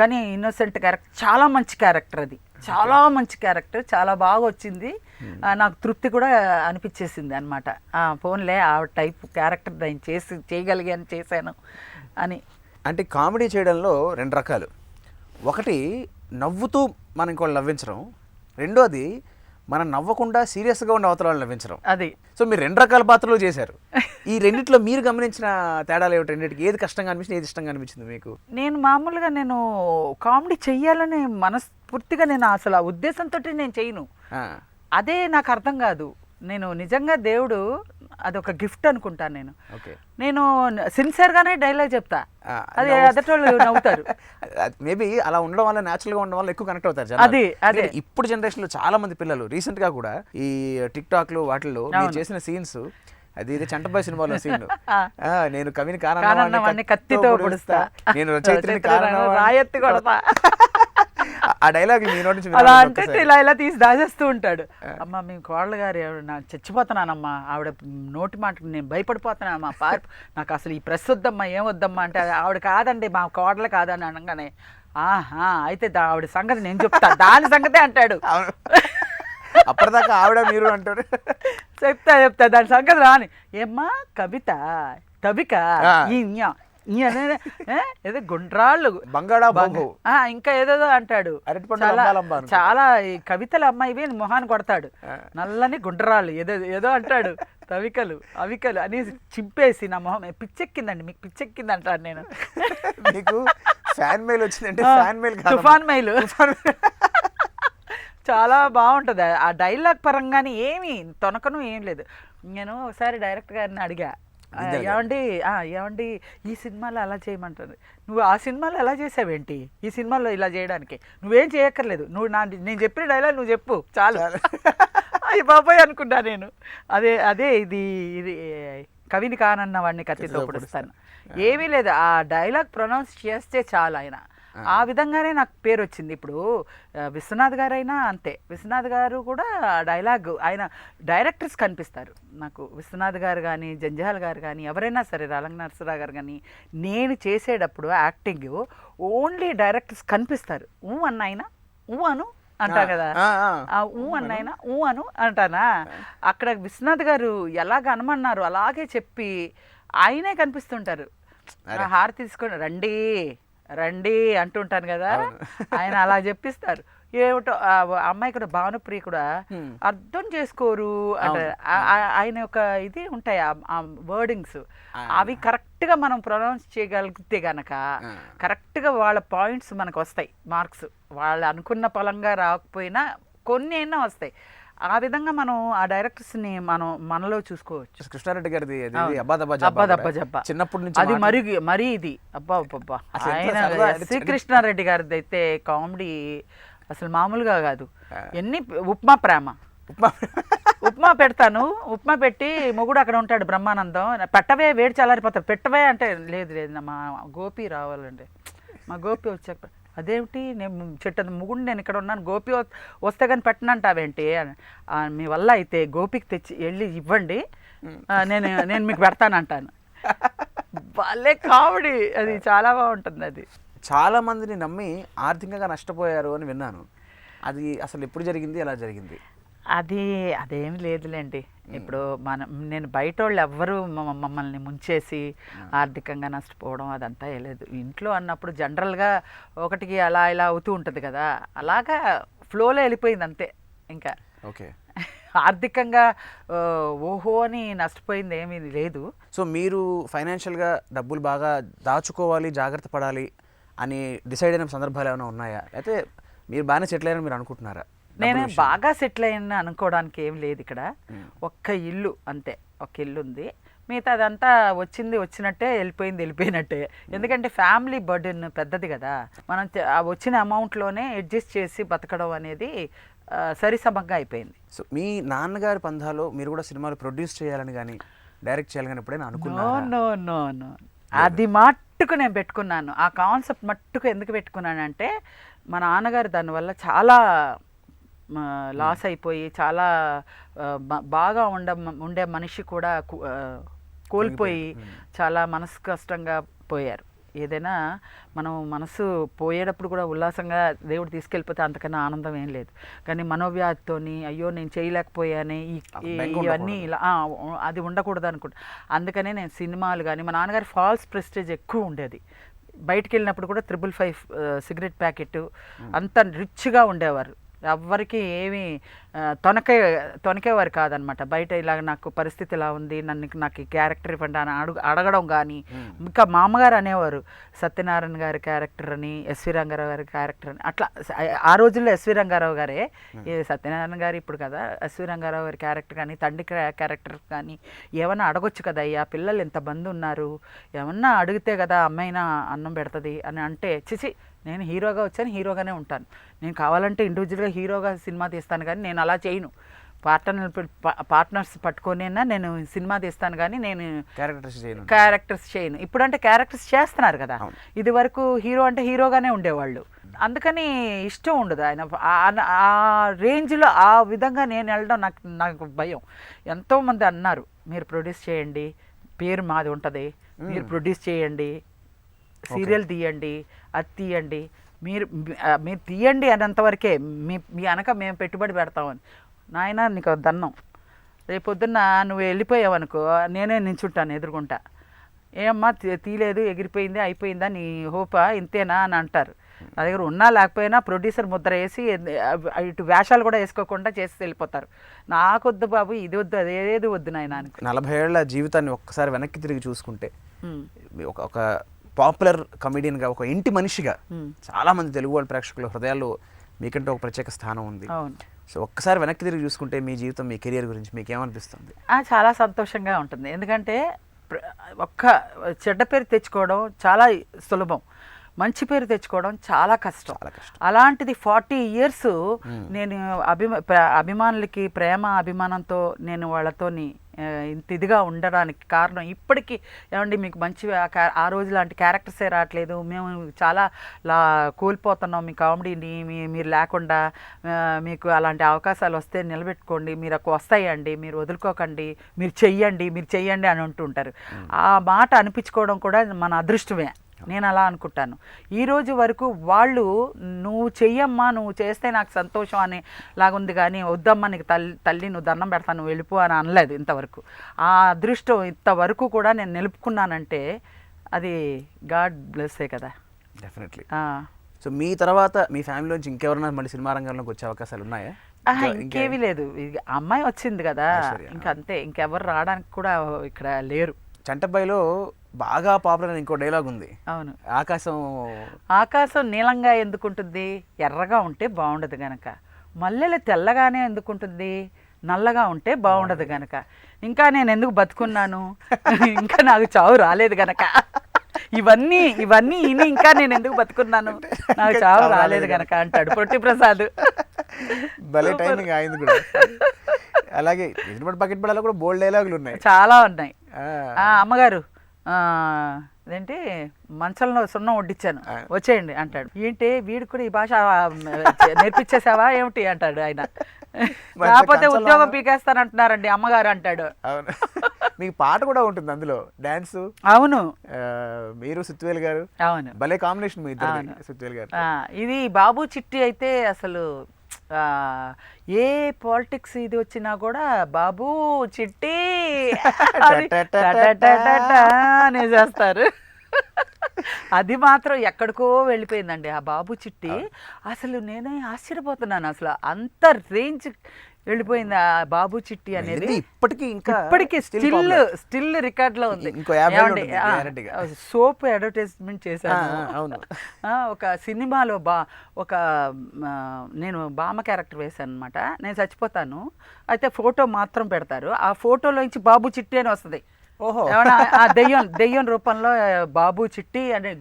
కానీ ఇన్నోసెంట్ క్యారెక్టర్ చాలా మంచి క్యారెక్టర్, అది చాలా మంచి క్యారెక్టర్, చాలా బాగా వచ్చింది. నాకు తృప్తి కూడా అనిపించేసింది అనమాట. ఫోన్లే ఆవిడ టైప్ క్యారెక్టర్ నేను చేయగలిగాను, చేశాను అని. అంటే కామెడీ చేయడంలో రెండు రకాలు. ఒకటి నవ్వుతూ మనం ఇంకోళ్ళు నవ్వించడం, రెండోది మనం నవ్వకుండా సీరియస్గా ఉండే అవతల వాళ్ళు నవ్వించడం. అది. సో మీరు రెండు రకాల పాత్రలు చేశారు. ఈ రెండిట్లో మీరు గమనించిన తేడాలు ఏమిటి? రెండింటికి ఏది కష్టంగా అనిపించింది, ఏది ఇష్టంగా అనిపించింది మీకు? నేను మామూలుగా కామెడీ చెయ్యాలని మనస్ఫూర్తిగా అసలు ఆ ఉద్దేశంతో నేను చేయను. అదే నాకు అర్థం కాదు. నేను నిజంగా దేవుడు అదొక గిఫ్ట్ అనుకుంటాను. నేను సిన్సియర్గానే డైలాగ్ చెప్తా, అది అదటోళ్ళు నవ్వుతారు. మేబీ అలా ఉండడం వల్ల, న్యాచురల్గా ఉండడం వల్ల ఎక్కువ కనెక్ట్ అవుతారు. అదే ఇప్పుడు జనరేషన్లో చాలా మంది పిల్లలు రీసెంట్గా కూడా ఈ టిక్ టాక్లు వాటిల్లో మీరు చేసిన సీన్స్, అది ఇది చంటబాయ్ సినిమాలో సీన్, నేను కవిని కారణం కత్తితో పొడుస్తా, నేను రచయిత్రిని కారణం రాయెత్తి కొడతా, ఆ డైలాగ్ మీ నోటి నుంచి అలా అంటే ఇలా తీసి దాచేస్తూ ఉంటాడు. అమ్మ మీ కోడలు గారు నాకు చచ్చిపోతున్నానమ్మా, ఆవిడ నోటి మాటకు నేను భయపడిపోతున్నానమ్మా, నాకు అసలు ఈ ప్రెస్ వద్దమ్మా, ఏం వద్దమ్మా అంటే, ఆవిడ కాదండి మా కోడలు కాదని అనగానే, అయితే ఆవిడ సంగతి నేను చెప్తా, దాని సంగతే అంటాడు. అప్పటిదాకా ఆవిడ మీరు అంటారు. చెప్తా దాని సంగతి రాని. ఏమ్మా కవిత ఏదో గుండ్రాళ్ళు బంగాళా ఇంకా ఏదేదో అంటాడు. చాలా ఈ కవితలు అమ్మాయివి మొహాన్ని కొడతాడు, నల్లని గుండ్రాళ్ళు ఏదో అంటాడు, అవికలు అనేసి చింపేసి నా మొహం పిచ్చెక్కిందండి, మీకు పిచ్చెక్కింది అంటాను నేను. మీకు ఫ్యాన్ మెయిల్ వచ్చిందంటే తుఫాన్ మెయిల్ చాలా బాగుంటుంది ఆ డైలాగ్ పరంగానే ఏమి తొనకను ఏం లేదు. నేను ఒకసారి డైరెక్టర్ గారిని అడిగా, ఏమండి ఈ సినిమాలో అలా చేయమంటారు, నువ్వు ఆ సినిమాలో ఎలా చేసావేంటి, ఈ సినిమాలో ఇలా చేయడానికి నువ్వేం చేయక్కర్లేదు, నువ్వు నేను చెప్పిన డైలాగ్ నువ్వు చెప్పు చాలు. అయ్యి బాబాయ్ అనుకుంటా నేను. అదే ఇది కవిని కానన్న వాడిని కత్తితో పొడుస్తాను. ఏమీ లేదు, ఆ డైలాగ్ ప్రొనౌన్స్ చేస్తే చాలు. ఆయన ఆ విధంగానే నాకు పేరు వచ్చింది. ఇప్పుడు విశ్వనాథ్ గారైనా అంతే. విశ్వనాథ్ గారు కూడా డైలాగ్, ఆయన డైరెక్టర్స్ కనిపిస్తారు నాకు. విశ్వనాథ్ గారు కానీ, జంజాల్ గారు కానీ, ఎవరైనా సరే, రాలంగ నరసరావు గారు కానీ, నేను చేసేటప్పుడు యాక్టింగ్ ఓన్లీ డైరెక్టర్స్ కనిపిస్తారు. అన్న ఆయన అను అంటా కదా, అన్నైనా అను అంటానా. అక్కడ విశ్వనాథ్ గారు ఎలాగ అనమన్నారు అలాగే చెప్పి ఆయనే కనిపిస్తుంటారు. హారతి తీసుకొని రండి రండి అంటుంటాను కదా, ఆయన అలా చెప్పిస్తారు. ఏమిటో అమ్మాయి కూడా, భానుప్రియ కూడా అర్థం చేసుకోరు అంటారు. ఆయన యొక్క ఇది ఉంటాయి ఆ వర్డింగ్స్, అవి కరెక్ట్గా మనం ప్రొనౌన్స్ చేయగలిగితే గనక కరెక్ట్గా వాళ్ళ పాయింట్స్ మనకు వస్తాయి, మార్క్స్. వాళ్ళు అనుకున్న పలంగా రాకపోయినా కొన్ని అయినా వస్తాయి. ఆ విధంగా మనం ఆ డైరెక్టర్స్ని మనలో చూసుకోవచ్చు. కృష్ణారెడ్డి గారిది అబ్బా జబ్బా చిన్నప్పటి నుంచి అది మరీ ఇది అబ్బా. ఆయన శ్రీకృష్ణారెడ్డి గారిది అయితే కామెడీ అసలు మామూలుగా కాదు. ఎన్ని ఉప్మా పెడతాను, ఉప్మా పెట్టి మొగుడు అక్కడ ఉంటాడు బ్రహ్మానందం, పెట్టవే వేడి చల్లారిపోతాడు, పెట్టవే అంటే లేదు మా గోపి రావాలండి, మా గోపి వచ్చాక, అదేమిటి నేను చెట్టు ముగుడు నేను ఇక్కడ ఉన్నాను, గోపి వస్తే కానీ పెట్టనంటావేంటి, మీ వల్ల అయితే గోపికి తెచ్చి వెళ్ళి ఇవ్వండి, నేను మీకు పెడతానంటాను. భలే కామెడీ, అది చాలా బాగుంటుంది. అది చాలా మందిని నమ్మి ఆర్థికంగా నష్టపోయారు అని విన్నాను. అది అసలు ఎప్పుడు జరిగింది, ఎలా జరిగింది? అదేమి లేదులేండి. ఇప్పుడు నేను బయట వాళ్ళు ఎవ్వరూ మమ్మల్ని ముంచేసి ఆర్థికంగా నష్టపోవడం అదంతా లేదు. ఇంట్లో అన్నప్పుడు జనరల్గా ఒకటికి అలా ఇలా అవుతూ ఉంటుంది కదా, అలాగా ఫ్లోలో వెళ్ళిపోయింది అంతే. ఇంకా ఓకే, ఆర్థికంగా ఓహో అని నష్టపోయింది ఏమీ లేదు. సో మీరు ఫైనాన్షియల్గా డబ్బులు బాగా దాచుకోవాలి, జాగ్రత్త పడాలి అని డిసైడ్ అయిన సందర్భాలు ఏమైనా ఉన్నాయా? అయితే మీరు బాగానే సెటిల్ అయ్యారని మీరు అనుకుంటున్నారా? నేను బాగా సెటిల్ అయ్యాను అనుకోవడానికి ఏం లేదు. ఇక్కడ ఒక్క ఇల్లు అంతే, ఒక ఇల్లు ఉంది. మిగతా అదంతా వచ్చినట్టే, వెళ్ళిపోయినట్టే. ఎందుకంటే ఫ్యామిలీ బర్డెన్ పెద్దది కదా, మనం వచ్చిన అమౌంట్లోనే అడ్జస్ట్ చేసి బతకడం అనేది సరిసమంగా అయిపోయింది. సో మీ నాన్నగారి పంధాలో మీరు కూడా సినిమాలు ప్రొడ్యూస్ చేయాలని కానీ డైరెక్ట్ చేయాలని కానీ ఎప్పుడైనా అనుకున్నారా? నో అది మట్టుకు నేను పెట్టుకున్నాను. ఆ కాన్సెప్ట్ మట్టుకు ఎందుకు పెట్టుకున్నానంటే, మా నాన్నగారు దానివల్ల చాలా లాస్ అయిపోయి, చాలా బాగా ఉండే మనిషి కూడా కోల్పోయి చాలా మనసు కష్టంగా పోయారు. ఏదైనా మనం మనసు పోయేటప్పుడు కూడా ఉల్లాసంగా దేవుడు తీసుకెళ్ళిపోతే అంతకన్నా ఆనందం ఏం లేదు. కానీ మనోవ్యాధితోని అయ్యో నేను చేయలేకపోయానే ఇవన్నీ ఇలా అది ఉండకూడదు అనుకుంటా. అందుకనే నేను సినిమాలు కానీ, మా నాన్నగారి ఫాల్స్ ప్రెస్టేజ్ ఎక్కువ ఉండేది. బయటికి వెళ్ళినప్పుడు కూడా 555 సిగరెట్ ప్యాకెట్, అంత రిచ్గా ఉండేవారు. ఎవ్వరికి ఏమీ తొనకేవారు కాదనమాట. బయట ఇలా నాకు పరిస్థితి ఇలా ఉంది, నాకు ఈ క్యారెక్టర్ ఇవ్వండి అని అడగడం కానీ. ఇంకా మా అమ్మగారు అనేవారు, సత్యనారాయణ గారి క్యారెక్టర్ అని, ఎస్వి రంగారావు గారి క్యారెక్టర్ అని. అట్లా ఆ రోజుల్లో ఎస్వి రంగారావు గారే, సత్యనారాయణ గారు ఇప్పుడు కదా, ఎస్వి రంగారావు గారి క్యారెక్టర్ కానీ, తండ్రి క్యారెక్టర్ కానీ ఏమన్నా అడగొచ్చు కదా అయ్యా, పిల్లలు ఎంతమంది ఉన్నారు, ఏమన్నా అడిగితే కదా అమ్మాయినా అన్నం పెడుతుంది అని అంటే, చిచి నేను హీరోగా వచ్చాను, హీరోగానే ఉంటాను, నేను కావాలంటే ఇండివిజువల్గా హీరోగా సినిమా తీస్తాను కానీ నేను అలా చేయను, పార్ట్నర్స్ పట్టుకొనైనా నేను సినిమా తీస్తాను కానీ నేను క్యారెక్టర్స్ చేయను. ఇప్పుడంటే క్యారెక్టర్స్ చేస్తున్నారు కదా, ఇది వరకు హీరో అంటే హీరోగానే ఉండేవాళ్ళు, అందుకని ఇష్టం ఉండదు ఆయన ఆ రేంజ్లో. ఆ విధంగా నేను వెళ్ళడం నాకు భయం. ఎంతోమంది అన్నారు, మీరు ప్రొడ్యూస్ చేయండి, పేరు మాది ఉంటుంది, మీరు ప్రొడ్యూస్ చేయండి, సీరియల్ తీయండి, అది తీయండి, మీరు తీయండి అనంతవరకే, మీ అనక మేము పెట్టుబడి పెడతామని. నాయన నీకు దన్నం, రేపొద్దున్న నువ్వు వెళ్ళిపోయావనుకో నేనే నించుంటాను ఎదురుకుంటా, ఏమ్మా తీయలేదు, ఎగిరిపోయింది, అయిపోయిందా, నీ హోపా ఇంతేనా అని అంటారు. నా దగ్గర ఉన్నా లేకపోయినా ప్రొడ్యూసర్ ముద్ర వేసి ఇటు వేషాలు కూడా వేసుకోకుండా చేసి వెళ్ళిపోతారు. నాకొద్దు బాబు, ఇది వద్దు, అదేది వద్దు నాయన. 40 ఏళ్ల జీవితాన్ని ఒక్కసారి వెనక్కి తిరిగి చూసుకుంటే, ఒక పాపులర్ కమెడియన్గా, ఒక ఇంటి మనిషిగా చాలామంది తెలుగు వాళ్ళ ప్రేక్షకుల హృదయాల్లో మీకంటే ఒక ప్రత్యేక స్థానం ఉంది. అవును. సో ఒక్కసారి వెనక్కి తిరిగి చూసుకుంటే మీ జీవితం, మీ కెరియర్ గురించి మీకు ఏమనిపిస్తుంది? చాలా సంతోషంగా ఉంటుంది. ఎందుకంటే ఒక్క చెడ్డ పేరు తెచ్చుకోవడం చాలా సులభం, మంచి పేరు తెచ్చుకోవడం చాలా కష్టం. అలాంటిది 40 years నేను అభిమానులకి ప్రేమ అభిమానంతో నేను వాళ్ళతోని ఇంత ఇదిగా ఉండడానికి కారణం ఇప్పటికీ ఏమండి మీకు మంచి ఆ రోజు లాంటి క్యారెక్టర్సే రావట్లేదు, మేము చాలా కోల్పోతున్నాం మీ కామెడీని, మీరు లేకుండా మీకు అలాంటి అవకాశాలు వస్తే నిలబెట్టుకోండి, మీరు వస్తాయండి, మీరు వదులుకోకండి, మీరు చెయ్యండి అని అంటుంటారు. ఆ మాట అనిపించుకోవడం కూడా మన అదృష్టమే, నేను అలా అనుకుంటాను. ఈరోజు వరకు వాళ్ళు నువ్వు చెయ్యమ్మా, నువ్వు చేస్తే నాకు సంతోషం అని లాగుంది, కానీ వద్దమ్మా నీకు తల్లి నువ్వు దండం పెడతాను నువ్వు వెళ్ళిపో అని అనలేదు ఇంతవరకు. ఆ అదృష్టం ఇంతవరకు కూడా నేను నిలుపుకున్నానంటే అది గాడ్ బ్లెస్సే కదా. డెఫినెట్లీ. సో మీ తర్వాత మీ ఫ్యామిలీలోంచి ఇంకెవరైనా మళ్ళీ సినిమా రంగంలోకి వచ్చే అవకాశాలు ఉన్నాయా? ఇంకేమీ లేదు, అమ్మాయి వచ్చింది కదా, ఇంకంతే, ఇంకెవరు రావడానికి కూడా ఇక్కడ లేరు. చంటబ్బాయిలో బాగా పాపులర్ ఇంకో డైలాగ్ ఉంది. అవును. ఆకాశం నీలంగా ఎందుకుంటుంది, ఎర్రగా ఉంటే బాగుండదు గనక. మల్లెలు తెల్లగానే ఎందుకుంటుంది, నల్లగా ఉంటే బాగుండదు గనక. ఇంకా నేను ఎందుకు బతుకున్నాను, ఇంకా నాకు చావు రాలేదు గనక. ఇవన్నీ ఇని ఇంకా నేను ఎందుకు బతుకున్నాను, నాకు చావు రాలేదు గనక అంటాడు పొట్టి ప్రసాద్. భలే టైమింగ్ అయింది కూడా. అలాగే బకెట్ బడాలో కూడా బోల్డ్ డైలాగులు ఉన్నాయి, చాలా ఉన్నాయి. అమ్మగారు అదేంటి మంచంలో సున్నం వడ్డించాను వచ్చేయండి అంటాడు. ఏంటి వీడు కూడా ఈ భాష నేర్పించేసావా ఏమిటి అంటాడు ఆయన. కాకపోతే ఉద్యోగం పీకేస్తానంటున్నారండి అమ్మగారు అంటాడు. అవును. మీకు పాట కూడా ఉంటుంది అందులో, డాన్స్. అవును. మీరు సుత్వేల్ గారు. అవును. భలే కాంబినేషన్ మీ ఇద్దరు, సుత్వేల్ గారు. ఇది బాబు చిట్టి అయితే అసలు ఏ పాలిటిక్స్ ఇది వచ్చినా కూడా బాబు చిట్టి అనే చేస్తారు. అది మాత్రం ఎక్కడికో వెళ్ళిపోయిందండి ఆ బాబు చిట్టి. అసలు నేనే ఆశ్చర్యపోతున్నాను, అసలు అంత రేంజ్ వెళ్ళిపోయింది ఆ బాబు చిట్టి అనేది. ఇప్పటికీ స్టిల్ రికార్డ్ లో ఉంది. సోప్ అడ్వర్టైజ్మెంట్ చేశాను ఒక సినిమాలో, ఒక నేను బామ్మ క్యారెక్టర్ వేశాను అనమాట. నేను చచ్చిపోతాను, అయితే ఫోటో మాత్రం పెడతారు, ఆ ఫోటోలోంచి బాబు చిట్టి అని వస్తుంది. ఆ దెయ్యం రూపంలో బాబు చిట్టి అనే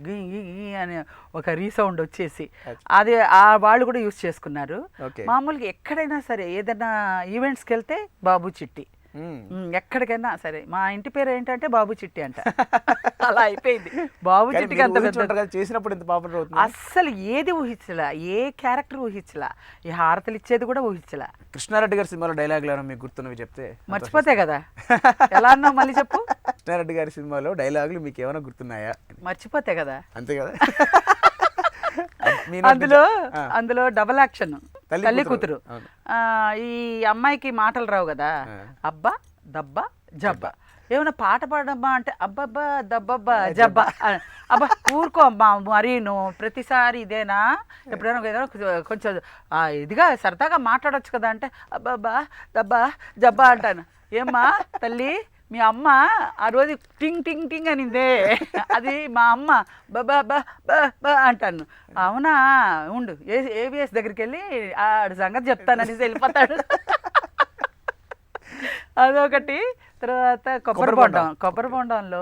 అనే ఒక రీసౌండ్ వచ్చేసి అది వాళ్ళు కూడా యూజ్ చేసుకున్నారు. మామూలుగా ఎక్కడైనా సరే ఏదైనా ఈవెంట్స్కి వెళ్తే బాబు చిట్టి, ఎక్కడికైనా సరే మా ఇంటి పేరు ఏంటంటే బాబు చిట్టి అంట. అలా అయిపోయింది. బాబు చిట్టికి అంత చేసినప్పుడు అస్సలు ఏది ఊహించలా, ఏ క్యారెక్టర్ ఊహించలా, ఈ హారతలు ఇచ్చేది కూడా ఊహించలా. కృష్ణారెడ్డి గారి సినిమాలో డైలాగులు మీకు గుర్తున్నవి చెప్తే. మర్చిపోతే కదా, ఎలా అన్నావు మళ్ళీ చెప్పు. కృష్ణారెడ్డి గారి సినిమాలో డైలాగులు మీకు ఏమైనా గుర్తున్నాయా? మర్చిపోతే కదా. అంతే కదా. అందులో డబల్ యాక్షన్, తల్లి కూతురు. ఈ అమ్మాయికి మాటలు రావు కదా, అబ్బా దబ్బా జబ్బా, ఏమైనా పాట పాడమ్మా అంటే అబ్బబ్బా దబ్బబ్బా జబ్బా, అబ్బా ఊరుకో అమ్మా మరి నువ్వు ప్రతిసారి ఇదేనా, ఎప్పుడైనా ఏదైనా కొంచెం ఇదిగా సరదాగా మాట్లాడొచ్చు కదా అంటే అబ్బబ్బా దబ్బా జబ్బా అంటాను. ఏమ్మా తల్లి మీ అమ్మ ఆ రోజు టింగ్ టింగ్ టింగ్ అనిందే, అది మా అమ్మ బాబా బా బా బా అంటాను. అవునా ఉండు ఏవిఎస్ దగ్గరికి వెళ్ళి ఆడి సంగతి చెప్తాననేసి వెళ్ళిపోతాడు. అదొకటి. తర్వాత కొబ్బరి బొండంలో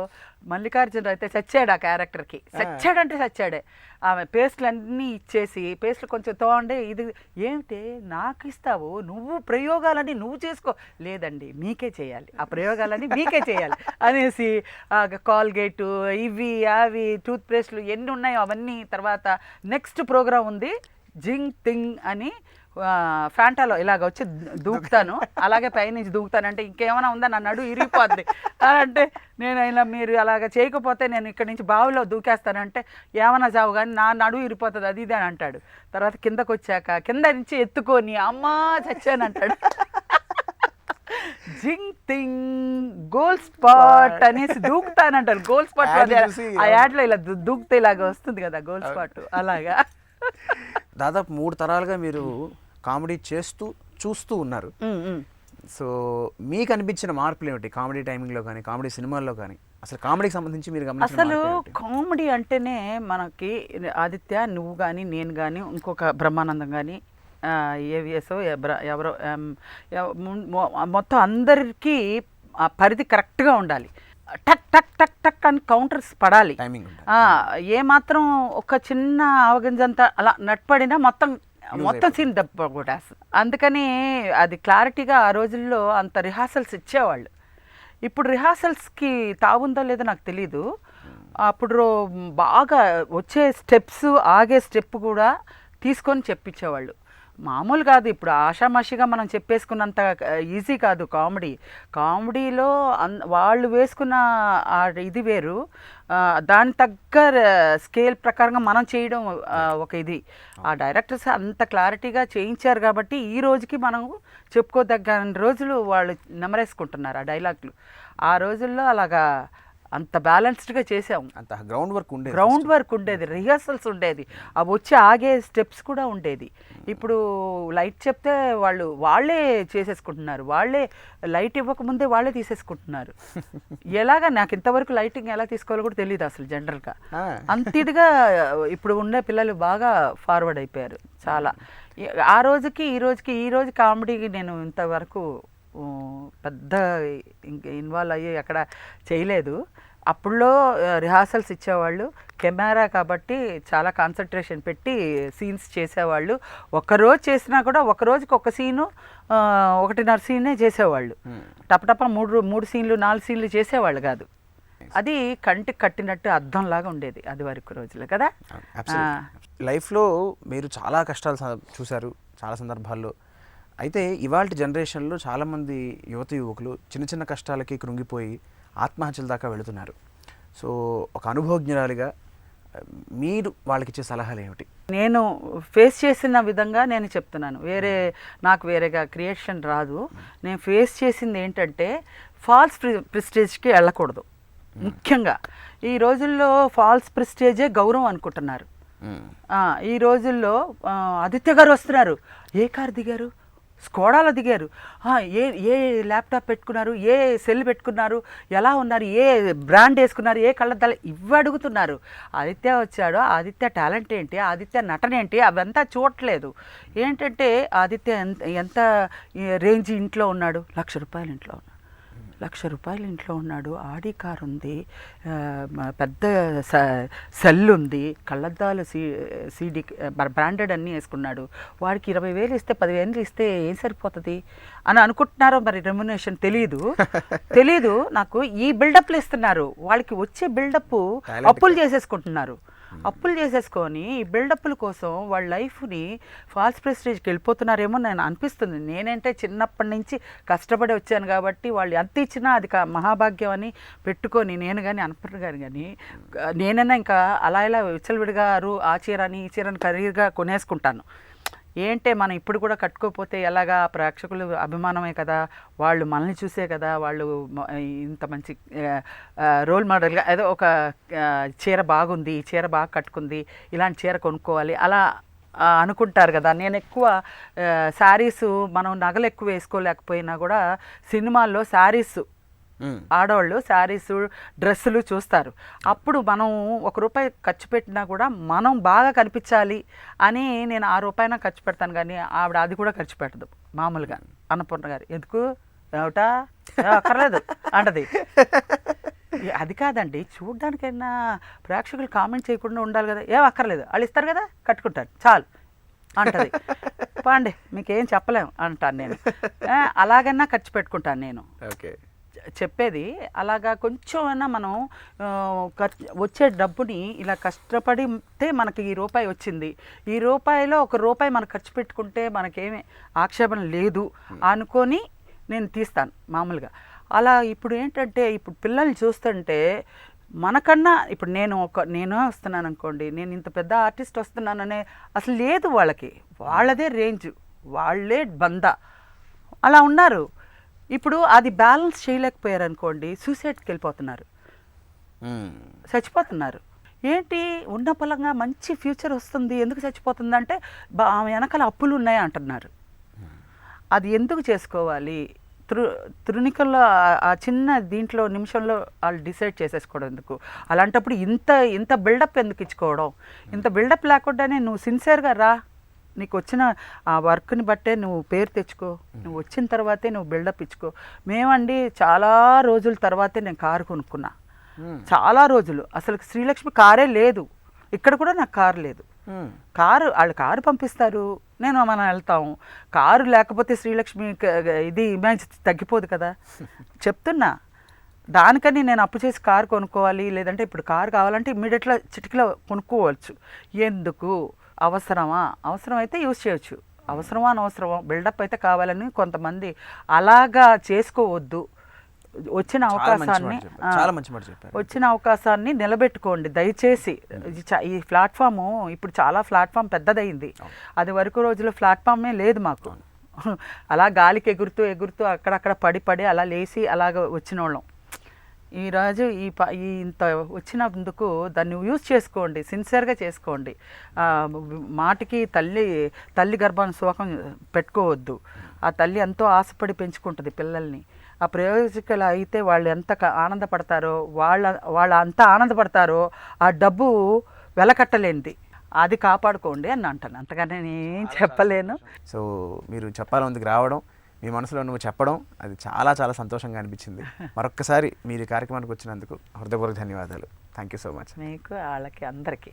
మల్లికార్జున అయితే చచ్చాడు ఆ క్యారెక్టర్కి. చచ్చాడంటే చచ్చాడే. ఆమె పేస్ట్లు అన్నీ ఇచ్చేసి, పేస్ట్లు కొంచెం తోండే, ఇది ఏమిటి నాకు ఇస్తావు, నువ్వు ప్రయోగాలన్నీ నువ్వు చేసుకో, లేదండి మీకే చేయాలి, ఆ ప్రయోగాలన్నీ మీకే చేయాలి అనేసి కాల్గేటు ఇవి అవి టూత్ పేస్ట్లు ఎన్ని ఉన్నాయో అవన్నీ. తర్వాత నెక్స్ట్ ప్రోగ్రాం ఉంది జింగ్ థింగ్ అని, ఫ్యాంటాలో ఇలాగ వచ్చి దూకుతాను, అలాగే పైనుంచి దూకుతానంటే ఇంకేమైనా ఉందా నా నడు ఇరిగిపోద్ది అంటే, నేను ఇలా మీరు అలాగ చేయకపోతే నేను ఇక్కడి నుంచి బావిలో దూకేస్తానంటే ఏమైనా చావు కానీ నా నడు ఇరిగిపోతుంది అది ఇది అని అంటాడు. తర్వాత కిందకు వచ్చాక కింద నుంచి ఎత్తుకొని అమ్మా చచ్చానంటాడు. జింగ్ థింగ్ గోల్ స్పాట్ అనేసి దూకుతానంటారు. గోల్ స్పాట్ ఆ యాడ్లో ఇలా దూకితే ఇలాగ వస్తుంది కదా గోల్ స్పాట్. అలాగా దాదాపు 3 తరాలుగా మీరు కామెడీ చూస్తూ ఉన్నారు. సో మీకు అనిపించిన మార్పులు ఏమిటి కామెడీ టైమింగ్లో కానీ, కామెడీ సినిమాల్లో కానీ? అసలు కామెడీకి సంబంధించి మీరు గమనించిన అసలు మార్పు ఏమిటి? కామెడీ అంటేనే మనకి ఆదిత్య, నువ్వు కానీ, నేను కానీ, ఇంకొక బ్రహ్మానందం కానీ, ఏవిఎస్ ఎవరో మొత్తం అందరికీ ఆ పరిధి కరెక్ట్గా ఉండాలి. టక్ టక్ టక్ టక్ అని కౌంటర్స్ పడాలి. టైమింగ్ ఉంటుంది. ఏమాత్రం ఒక చిన్న అవగంజంత అలా నట్పడినా మొత్తం సీన్ దెబ్బ కొట్టేస్తుంది. అందుకని అది క్లారిటీగా ఆ రోజుల్లో అంత రిహార్సల్స్ ఇచ్చేవాళ్ళు. ఇప్పుడు రిహార్సల్స్కి తావుందో లేదో నాకు తెలీదు. అప్పుడు బాగా వచ్చే స్టెప్స్, ఆగే స్టెప్ కూడా తీసుకొని చెప్పించేవాళ్ళు. మామూలు కాదు, ఇప్పుడు ఆషామాషిగా మనం చెప్పేసుకున్నంత ఈజీ కాదు కామెడీలో వాళ్ళు వేసుకున్న ఇది వేరు, దాని తగ్గ స్కేల్ ప్రకారంగా మనం చేయడం ఒక ఇది. ఆ డైరెక్టర్స్ అంత క్లారిటీగా చేయించారు కాబట్టి ఈ రోజుకి మనం చెప్పుకోదగ్గ రోజులు వాళ్ళు నెమరేసుకుంటున్నారు ఆ డైలాగులు. ఆ రోజుల్లో అలాగా అంత బ్యాలెన్స్డ్గా చేసాము. అంత గ్రౌండ్ వర్క్ ఉండేది, రిహర్సల్స్ ఉండేది, అవి వచ్చి ఆగే స్టెప్స్ కూడా ఉండేది. ఇప్పుడు లైట్ చెప్తే వాళ్ళే చేసేసుకుంటున్నారు, వాళ్ళే లైట్ ఇవ్వకముందే వాళ్ళే తీసేసుకుంటున్నారు. ఎలాగా నాకు ఇంతవరకు లైటింగ్ ఎలా తీసుకోవాలో కూడా తెలియదు అసలు జనరల్గా. అంత ఇదిగా ఇప్పుడు ఉండే పిల్లలు బాగా ఫార్వర్డ్ అయిపోయారు చాలా. ఆ రోజుకి ఈ రోజు కామెడీకి నేను ఇంతవరకు పెద్ద ఇన్వాల్వ్ అయ్యి అక్కడ చేయలేదు. అప్పుడులో రిహార్సల్స్ ఇచ్చేవాళ్ళు, కెమెరా కాబట్టి చాలా కాన్సన్ట్రేషన్ పెట్టి సీన్స్ చేసేవాళ్ళు. ఒక్కరోజు చేసినా కూడా ఒక రోజుకి ఒక సీను 1.5 సీనే చేసేవాళ్ళు. టపటప 3 సీన్లు 4 సీన్లు చేసేవాళ్ళు కాదు. అది కంటికి కట్టినట్టు అర్థంలాగా ఉండేది అది వరకు రోజులు కదా. లైఫ్లో మీరు చాలా కష్టాలు చూశారు చాలా సందర్భాల్లో. అయితే ఇవాళ జనరేషన్లో చాలామంది యువకులు చిన్న చిన్న కష్టాలకి కృంగిపోయి ఆత్మహత్యల దాకా వెళుతున్నారు. సో ఒక అనుభవజ్ఞురాలిగా మీరు వాళ్ళకి ఇచ్చే సలహాలు ఏమిటి? నేను ఫేస్ చేసిన విధంగా నేను చెప్తున్నాను. నాకు వేరేగా క్రియేషన్ రాదు. నేను ఫేస్ చేసింది ఏంటంటే ఫాల్స్ ప్రెస్టేజ్కి వెళ్ళకూడదు. ముఖ్యంగా ఈ రోజుల్లో ఫాల్స్ ప్రెస్టేజే గౌరవం అనుకుంటున్నారు. ఈ రోజుల్లో ఆదిత్య గారు వస్తున్నారు, ఏ కారు దిగారు, స్కోడాలో దిగారు, ఏ ల్యాప్టాప్ పెట్టుకున్నారు, ఏ సెల్ పెట్టుకున్నారు, ఎలా ఉన్నారు, ఏ బ్రాండ్ వేసుకున్నారు, ఏ కళ్ళద్దాలు ఇవి అడుగుతున్నారు. ఆదిత్య వచ్చాడు, ఆదిత్య టాలెంట్ ఏంటి, ఆదిత్య నటన ఏంటి, అవంతా చూడట్లేదు. ఏంటంటే ఆదిత్య ఎంత రేంజ్ ఇంట్లో ఉన్నాడు, ₹1,00,000 ఇంట్లో ఉన్నాడు, ₹1,00,000 ఇంట్లో ఉన్నాడు, ఆడి కార్ ఉంది, పెద్ద సెల్ ఉంది, కళ్ళద్దాలు సీడీ బ్రాండెడ్ అన్నీ వేసుకున్నాడు. వాడికి 20,000 ఇస్తే 10,000 ఇస్తే ఏం సరిపోతుంది అని అనుకుంటున్నారో మరి. రెమ్యునేషన్ తెలీదు నాకు. ఈ బిల్డప్లు ఇస్తున్నారు, వాళ్ళకి వచ్చే బిల్డప్ అప్పులు చేసేసుకొని ఈ బిల్డప్ల కోసం వాళ్ళ లైఫ్ని ఫాల్స్ ప్రెస్టేజ్కి వెళ్ళిపోతున్నారేమో నేను అనిపిస్తుంది. నేనంటే చిన్నప్పటి నుంచి కష్టపడి వచ్చాను కాబట్టి వాళ్ళు ఎంత ఇచ్చినా అది మహాభాగ్యం అని పెట్టుకొని నేను కానీ అనుపూర్ణ గారు కానీ నేనైనా ఇంకా అలా ఇలా విచ్చలవిడిగా ఆ చీరని ఈ చీరని ఖరీదుగా కొనేసుకుంటాను. ఏంటే మనం ఇప్పుడు కూడా కట్టుకోకపోతే ఎలాగా, ప్రేక్షకులు అభిమానమే కదా, వాళ్ళు మనల్ని చూసే కదా, వాళ్ళు ఇంత మంచి రోల్ మోడల్గా ఏదో ఒక చీర బాగుంది, ఈ చీర బాగా కట్టుకుంది, ఇలాంటి చీర కొనుక్కోవాలి అలా అనుకుంటారు కదా. నేను ఎక్కువ శారీస్, మనం నగలు ఎక్కువ వేసుకోలేకపోయినా కూడా సినిమాల్లో శారీస్, ఆడవాళ్ళు శారీస్ డ్రెస్సులు చూస్తారు. అప్పుడు మనం ₹1 ఖర్చు పెట్టినా కూడా మనం బాగా కనిపించాలి అని నేను ₹1 ఖర్చు పెడతాను. కానీ ఆవిడ అది కూడా ఖర్చు పెట్టదు. మామూలుగా అన్నపూర్ణ గారు ఎందుకు ఏమిటా అక్కర్లేదు అంటది. అది కాదండి, చూడ్డానికైనా ప్రేక్షకులు కామెంట్ చేయకుండా ఉండాలి కదా. ఏం అక్కర్లేదు, వాళ్ళు ఇస్తారు కదా కట్టుకుంటారు చాలు అంటది. పాండి మీకేం చెప్పలేము అంటాను నేను. అలాగన్నా ఖర్చు పెట్టుకుంటాను నేను. చెప్పేది అలాగా. కొంచెమైనా మనం వచ్చే డబ్బుని ఇలా కష్టపడితే మనకి ఈ ₹1 వచ్చింది, ఈ ₹1లో ₹1 మనం ఖర్చు పెట్టుకుంటే మనకేమీ ఆక్షేపణ లేదు అనుకొని నేను తీస్తాను మామూలుగా. అలా ఇప్పుడు ఏంటంటే ఇప్పుడు పిల్లల్ని చూస్తుంటే మనకన్నా ఇప్పుడు నేను వస్తున్నాను అనుకోండి, నేను ఇంత పెద్ద ఆర్టిస్ట్ వస్తున్నాననే అసలు లేదు వాళ్ళకి. వాళ్ళదే రేంజ్, వాళ్ళే బంద అలా ఉన్నారు. ఇప్పుడు అది బ్యాలెన్స్ చేయలేకపోయారు అనుకోండి, సూసైడ్కి వెళ్ళిపోతున్నారు, చచ్చిపోతున్నారు. ఏంటి ఉన్న పొలంగా మంచి ఫ్యూచర్ వస్తుంది, ఎందుకు చచ్చిపోతుందంటే ఆమె వెనకాల అప్పులు ఉన్నాయి అంటున్నారు. అది ఎందుకు చేసుకోవాలి? తృణికల్లో ఆ చిన్న దీంట్లో నిమిషంలో వాళ్ళు డిసైడ్ చేసేసుకోవడం ఎందుకు? అలాంటప్పుడు ఇంత బిల్డప్ ఎందుకు ఇచ్చుకోవడం? ఇంత బిల్డప్ లేకుండానే నువ్వు సిన్సియర్గా రా, నీకు వచ్చిన ఆ వర్క్ని బట్టే నువ్వు పేరు తెచ్చుకో, నువ్వు వచ్చిన తర్వాతే నువ్వు బిల్డప్ ఇచ్చుకో. మేమండి చాలా రోజుల తర్వాతే నేను కారు కొనుక్కున్నా. చాలా రోజులు అసలు శ్రీలక్ష్మి కారే లేదు, ఇక్కడ కూడా నాకు కారు లేదు. వాళ్ళు కారు పంపిస్తారు, మనం వెళ్తాము. కారు లేకపోతే శ్రీలక్ష్మి ఇది ఇమేజ్ తగ్గిపోదు కదా. చెప్తున్నా, దానికని నేను అప్పు చేసి కారు కొనుక్కోవాలి, లేదంటే ఇప్పుడు కారు కావాలంటే ఇమ్మీడియట్గా చిటికలో కొనుక్కోవచ్చు. ఎందుకు? అవసరమా? అవసరమైతే యూజ్ చేయొచ్చు, అవసరమా అనవసరమా బిల్డప్ అయితే కావాలని కొంతమంది అలాగా చేసుకోవద్దు. వచ్చిన అవకాశాన్ని నిలబెట్టుకోండి దయచేసి. ఈ ప్లాట్ఫాము ఇప్పుడు చాలా ప్లాట్ఫామ్ పెద్దదైంది. అది వరకు రోజుల్లో ప్లాట్ఫామే లేదు మాకు. అలా గాలికి ఎగురుతూ అక్కడక్కడ పడి అలా లేచి అలాగ వచ్చిన వాళ్ళం. ఈరోజు ఇంత వచ్చినందుకు దాన్ని యూజ్ చేసుకోండి, సిన్సియర్గా చేసుకోండి. మాటికి తల్లి గర్భాన్ని శోకం పెట్టుకోవద్దు. ఆ తల్లి ఎంతో ఆశపడి పెంచుకుంటుంది పిల్లల్ని. ఆ ప్రయోజకులు అయితే వాళ్ళు ఎంత ఆనందపడతారో, వాళ్ళు అంత ఆనందపడతారో ఆ డబ్బు వెలకట్టలేనిది. అది కాపాడుకోండి అని అంటాను, అంతగానే నేను చెప్పలేను. సో మీరు చెప్పాలందుకు రావడం, మీ మనసులో నువ్వు చెప్పడం, అది చాలా చాలా సంతోషంగా అనిపించింది. మరొక్కసారి మీరు ఈ కార్యక్రమానికి వచ్చినందుకు హృదయపూర్వక ధన్యవాదాలు. Thank you so much. మీకు వాళ్ళకి అందరికీ.